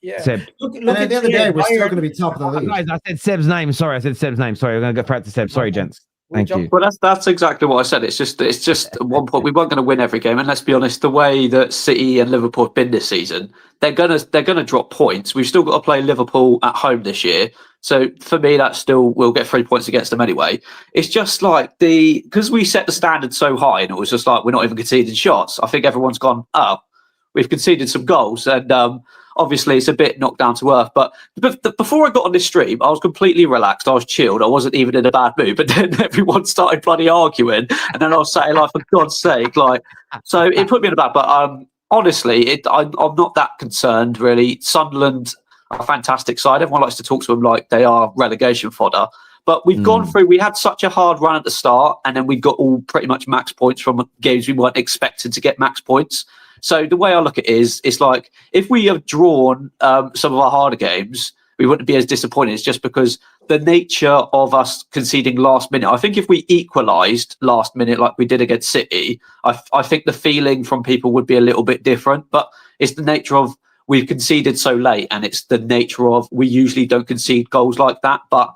Yeah. Seb. Look at the end of the day, we're still going to be top of the league. Guys, I said Seb's name. Sorry, I said Seb's name. Sorry, we're going to go back to Seb. Sorry, gents. Thank you. Well, that's exactly what I said. It's just at one point we weren't going to win every game, and let's be honest, the way that City and Liverpool have been this season, they're gonna drop points. We've still got to play Liverpool at home this year, so for me, that still we'll get 3 points against them anyway. It's just like because we set the standard so high, and it was just like we're not even conceding shots. I think everyone's gone, oh, we've conceded some goals, and obviously it's a bit knocked down to earth. But before I got on this stream, I was completely relaxed. I was chilled. I wasn't even in a bad mood. But then everyone started bloody arguing, and then I was saying, like, for God's sake, like, so it put me in a bad. But honestly, I'm not that concerned really. Sunderland are a fantastic side. Everyone likes to talk to them like they are relegation fodder. But we've gone through. We had such a hard run at the start, and then we got all pretty much max points from games we weren't expected to get max points. So the way I look at it is, it's like if we have drawn some of our harder games, we wouldn't be as disappointed. It's just because the nature of us conceding last minute. I think if we equalised last minute like we did against City, I think the feeling from people would be a little bit different. But it's the nature of we've conceded so late, and it's the nature of we usually don't concede goals like that. But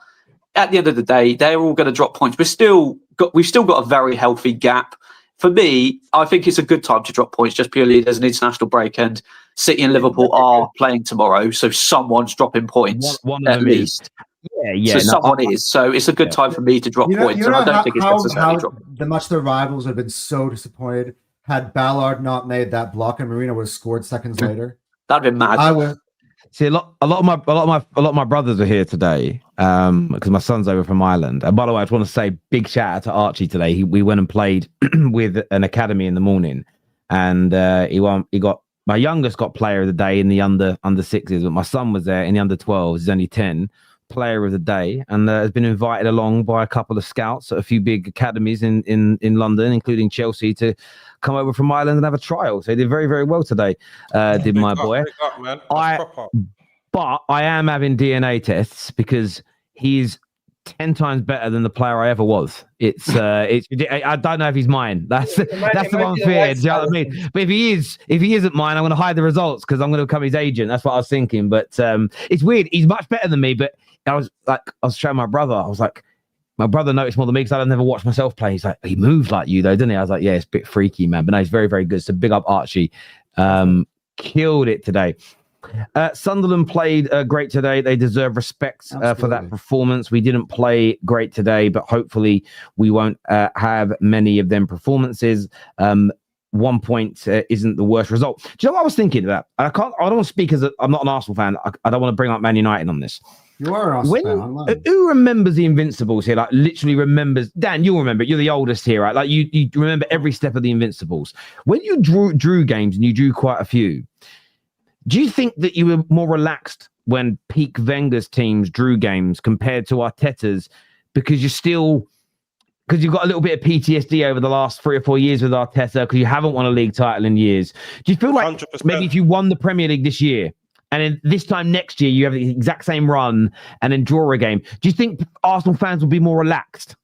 at the end of the day, they're all going to drop points. We've still got a very healthy gap. For me, I think it's a good time to drop points just purely there's an international break and City and Liverpool are playing tomorrow. So someone's dropping points one at least. Yeah. So someone is. So it's a good time for me to drop points. And I don't think it's necessarily dropping. Much the rivals have been so disappointed. Had Ballard not made that block and Merino would have scored seconds later. That'd been mad. I would. See, a lot of my brothers are here today because my son's over from Ireland. And by the way, I just want to say big shout out to Archie today. We went and played with an academy in the morning, and he got my youngest got player of the day in the under sixes, but my son was there in the under 12s. He's only 10, player of the day, and has been invited along by a couple of scouts at a few big academies in London, including Chelsea, to come over from Ireland and have a trial. So he did very, very well today, did my boy. But I am having DNA tests because he's 10 times better than the player I ever was. It's I don't know if he's mine. That's the one fear. Do you know what I mean? But if he isn't mine, I'm going to hide the results because I'm going to become his agent. That's what I was thinking. But it's weird. He's much better than me. But I was showing my brother. I was like, my brother noticed more than me because I'd never watched myself play. He's like, he moves like you though, didn't he? I was like, yeah, it's a bit freaky, man. But no, he's very, very good. So big up Archie. Killed it today. Sunderland played great today. They deserve respect for that performance. We didn't play great today, but hopefully we won't have many of them performances. 1 point isn't the worst result. Do you know what I was thinking about? I don't want to speak I'm not an Arsenal fan. I don't want to bring up Man United on this. You are an Arsenal fan. Who remembers the Invincibles here? Like literally remembers. Dan, you'll remember. You're the oldest here, right? Like you remember every step of the Invincibles. When you drew games, and you drew quite a few, do you think that you were more relaxed when peak Wenger's teams drew games compared to Arteta's? Because you've got a little bit of PTSD over the last 3 or 4 years with Arteta because you haven't won a league title in years. Do you feel like 100%. Maybe if you won the Premier League this year and then this time next year you have the exact same run and then draw a game, do you think Arsenal fans will be more relaxed?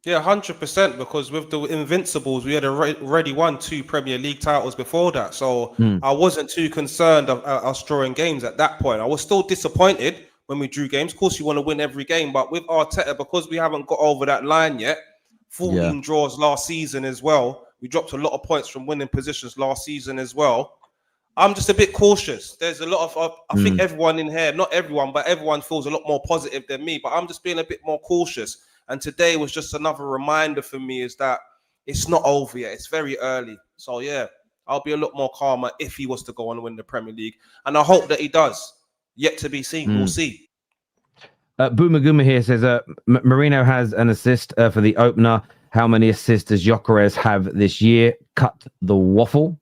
Yeah, 100%, because with the Invincibles, we had already won 2 Premier League titles before that. So I wasn't too concerned of us drawing games at that point. I was still disappointed when we drew games. Of course, you want to win every game, but with Arteta, because we haven't got over that line yet, 14 draws last season as well. We dropped a lot of points from winning positions last season as well. I'm just a bit cautious. There's a lot of, I think everyone in here, not everyone, but everyone feels a lot more positive than me, but I'm just being a bit more cautious. And today was just another reminder for me is that it's not over yet. It's very early. So yeah, I'll be a lot more calmer if he was to go on and win the Premier League. And I hope that he does. Yet to be seen. We'll see. Boomaguma here says Merino has an assist for the opener. How many assists does Gyökeres have this year? Cut the waffle.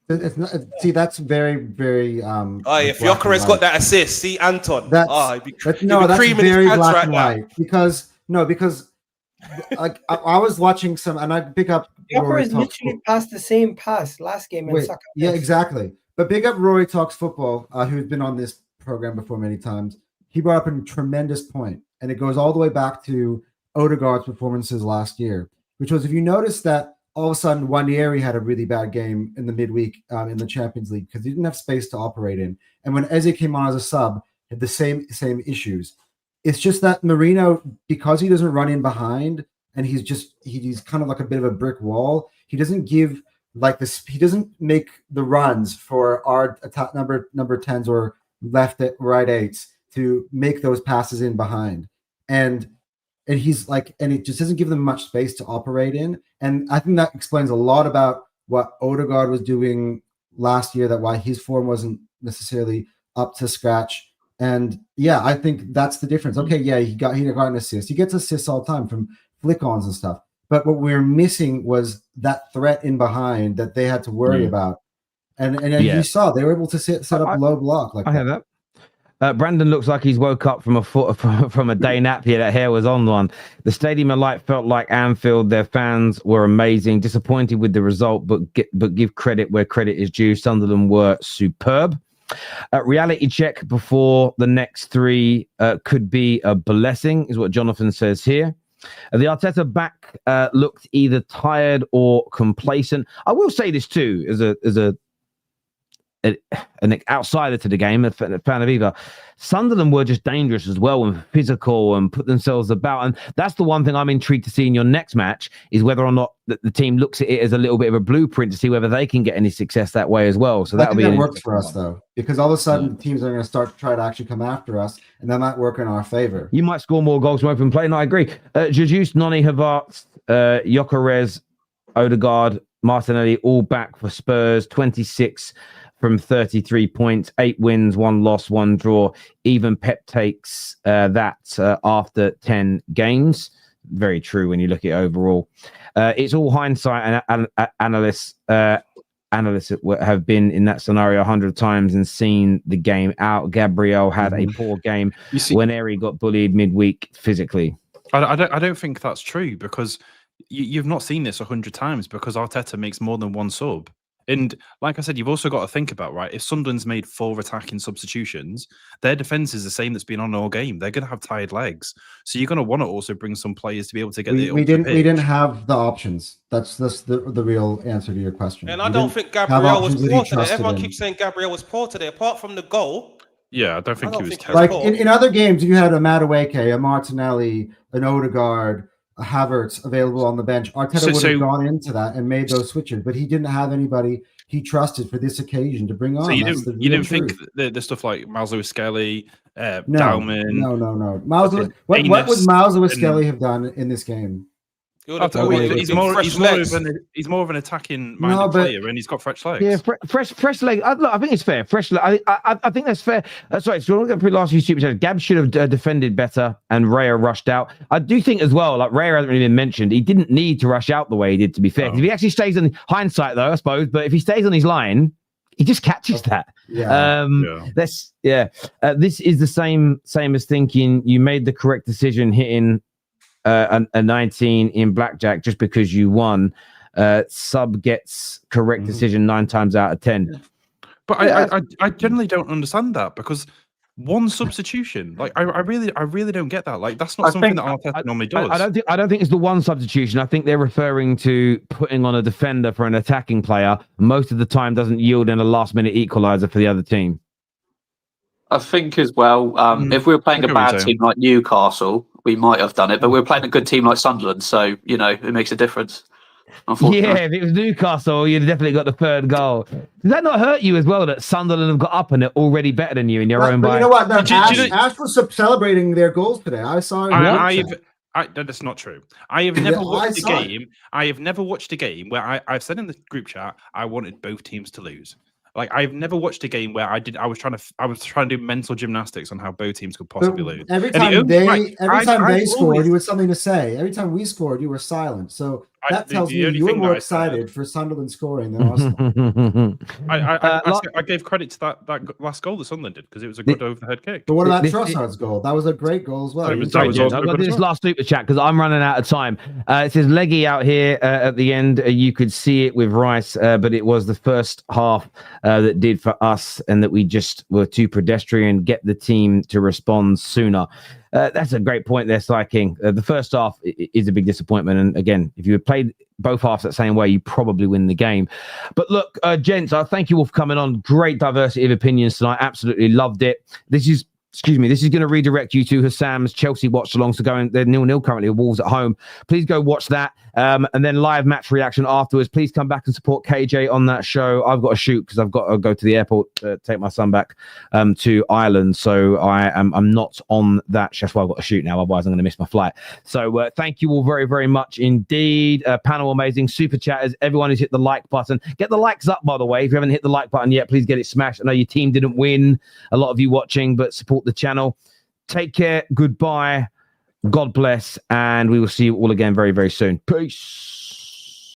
It's not, see, that's very, very. If Gyökeres got that assist, see Anton. That's very black and white. Because like I was watching some, and I pick up. Gyökeres literally passed the same pass last game. Yeah, exactly. But big up Rory Talks Football, who's been on this program before many times. He brought up a tremendous point, and it goes all the way back to Odegaard's performances last year, which was, if you notice that all of a sudden Wanieri had a really bad game in the midweek in the Champions League because he didn't have space to operate in. And when Eze came on as a sub, had the same issues. It's just that Merino, because he doesn't run in behind and he's kind of like a bit of a brick wall, he doesn't give like this, he doesn't make the runs for our attack number 10s or right 8s to make those passes in behind. And he's like, and it just doesn't give them much space to operate in. And I think that explains a lot about what Odegaard was doing last year, that why his form wasn't necessarily up to scratch. And yeah, I think that's the difference. Okay, yeah, he got an assist. He gets assists all the time from flick-ons and stuff. But what we were missing was that threat in behind that they had to worry about. And you saw they were able to set up a low block like I have that. Brandon looks like he's woke up from a day nap here. That hair was on one. The Stadium of Light felt like Anfield. Their fans were amazing. Disappointed with the result, but give credit where credit is due. Sunderland were superb. Reality check before the next 3 could be a blessing, is what Jonathan says here. The Arteta back looked either tired or complacent. I will say this too, as an outsider to the game, a fan of either. Sunderland were just dangerous as well and physical and put themselves about. And that's the one thing I'm intrigued to see in your next match, is whether or not the team looks at it as a little bit of a blueprint to see whether they can get any success that way as well. So that'll be that works for us though, because all of a sudden teams are going to start to try to actually come after us, and that might work in our favor. You might score more goals from open play, and I agree. Jesus, Noni, Havertz, Gyökeres, Odegaard, Martinelli, all back for Spurs. 26 from 33 points, 8 wins, 1 loss, 1 draw. Even Pep takes that after 10 games. Very true when you look at it overall. It's all hindsight, and analysts have been in that scenario 100 times and seen the game out. Gabriel had a poor game when Eri got bullied midweek physically. I don't think that's true, because you've not seen this 100 times, because Arteta makes more than 1 sub. And like I said, you've also got to think about, right, if Sunderland's made 4 attacking substitutions, their defence is the same that's been on all game. They're going to have tired legs. So you're going to want to also bring some players to be able to get we didn't have the options. That's the real answer to your question. And I don't think Gabriel was poor today. Everyone keeps saying Gabriel was poor today. Apart from the goal. Yeah, I don't think he was terrible. Like in other games, you had a Madueke, a Martinelli, an Odegaard, a Havertz available on the bench. Arteta would have gone into that and made those switches, but he didn't have anybody he trusted for this occasion to bring on. So you That's didn't think truth. the stuff like Miles Lewis Skelly, No. Dowman. No. What would Miles Lewis Skelly have done in this game? He's more of an attacking minded player, and he's got fresh legs. Yeah, fresh leg. Look, I think it's fair. Fresh leg. I think that's fair. Sorry, so we're going to last few super chats. Gab should have defended better, and Raya rushed out. I do think as well, like Raya hasn't really been mentioned. He didn't need to rush out the way he did. To be fair, if he actually stays in hindsight, though, I suppose. But if he stays on his line, he just catches that. This is the same as thinking you made the correct decision hitting a 19 in blackjack just because you won. Sub gets correct decision 9 times out of 10. But I generally don't understand that, because one substitution, like I really don't get that. Like that's not something that Arteta normally does. I don't think it's the one substitution. I think they're referring to putting on a defender for an attacking player. Most of the time doesn't yield in a last minute equaliser for the other team. I think as well, if we were playing a bad team like Newcastle, we might have done it, but we were playing a good team like Sunderland, so, it makes a difference. Yeah, if it was Newcastle, you'd have definitely got the third goal. Does that not hurt you as well that Sunderland have got up and they're already better than you in your own? You know what? No, Ash was celebrating their goals today. I saw it. That's not true. I have never watched a game. I have never watched a game where I've said in the group chat I wanted both teams to lose. Like I've never watched a game where I was trying to do mental gymnastics on how both teams could possibly lose. Every time they scored, you had something to say. Every time we scored, you were silent. So that tells me you were more excited for Sunderland scoring than Arsenal. I gave credit to that last goal that Sunderland did because it was a good overhead kick. But what about Trossard's goal? That was a great goal as well. I've got this last super chat because I'm running out of time. It says Leggy out here at the end. You could see it with Rice, but it was the first half that did for us, and that we just were too pedestrian. Get the team to respond sooner. That's a great point there, Sly King. The first half is a big disappointment. And again, if you had played both halves that same way, you probably win the game. But look, gents, I thank you all for coming on. Great diversity of opinions tonight. Absolutely loved it. This is going to redirect you to Hassam's Chelsea watch along. So going, they're 0-0 currently with Wolves at home. Please go watch that. And then live match reaction afterwards. Please come back and support KJ on that show. I've got to shoot because I've got to go to the airport to take my son back to Ireland. So I'm not on that. That's why I've got to shoot now. Otherwise, I'm going to miss my flight. So thank you all very, very much indeed. Panel amazing. Super chatters. Everyone who's hit the like button. Get the likes up, by the way. If you haven't hit the like button yet, please get it smashed. I know your team didn't win. A lot of you watching, but support the channel. Take care. Goodbye. God bless. And we will see you all again very, very soon. Peace.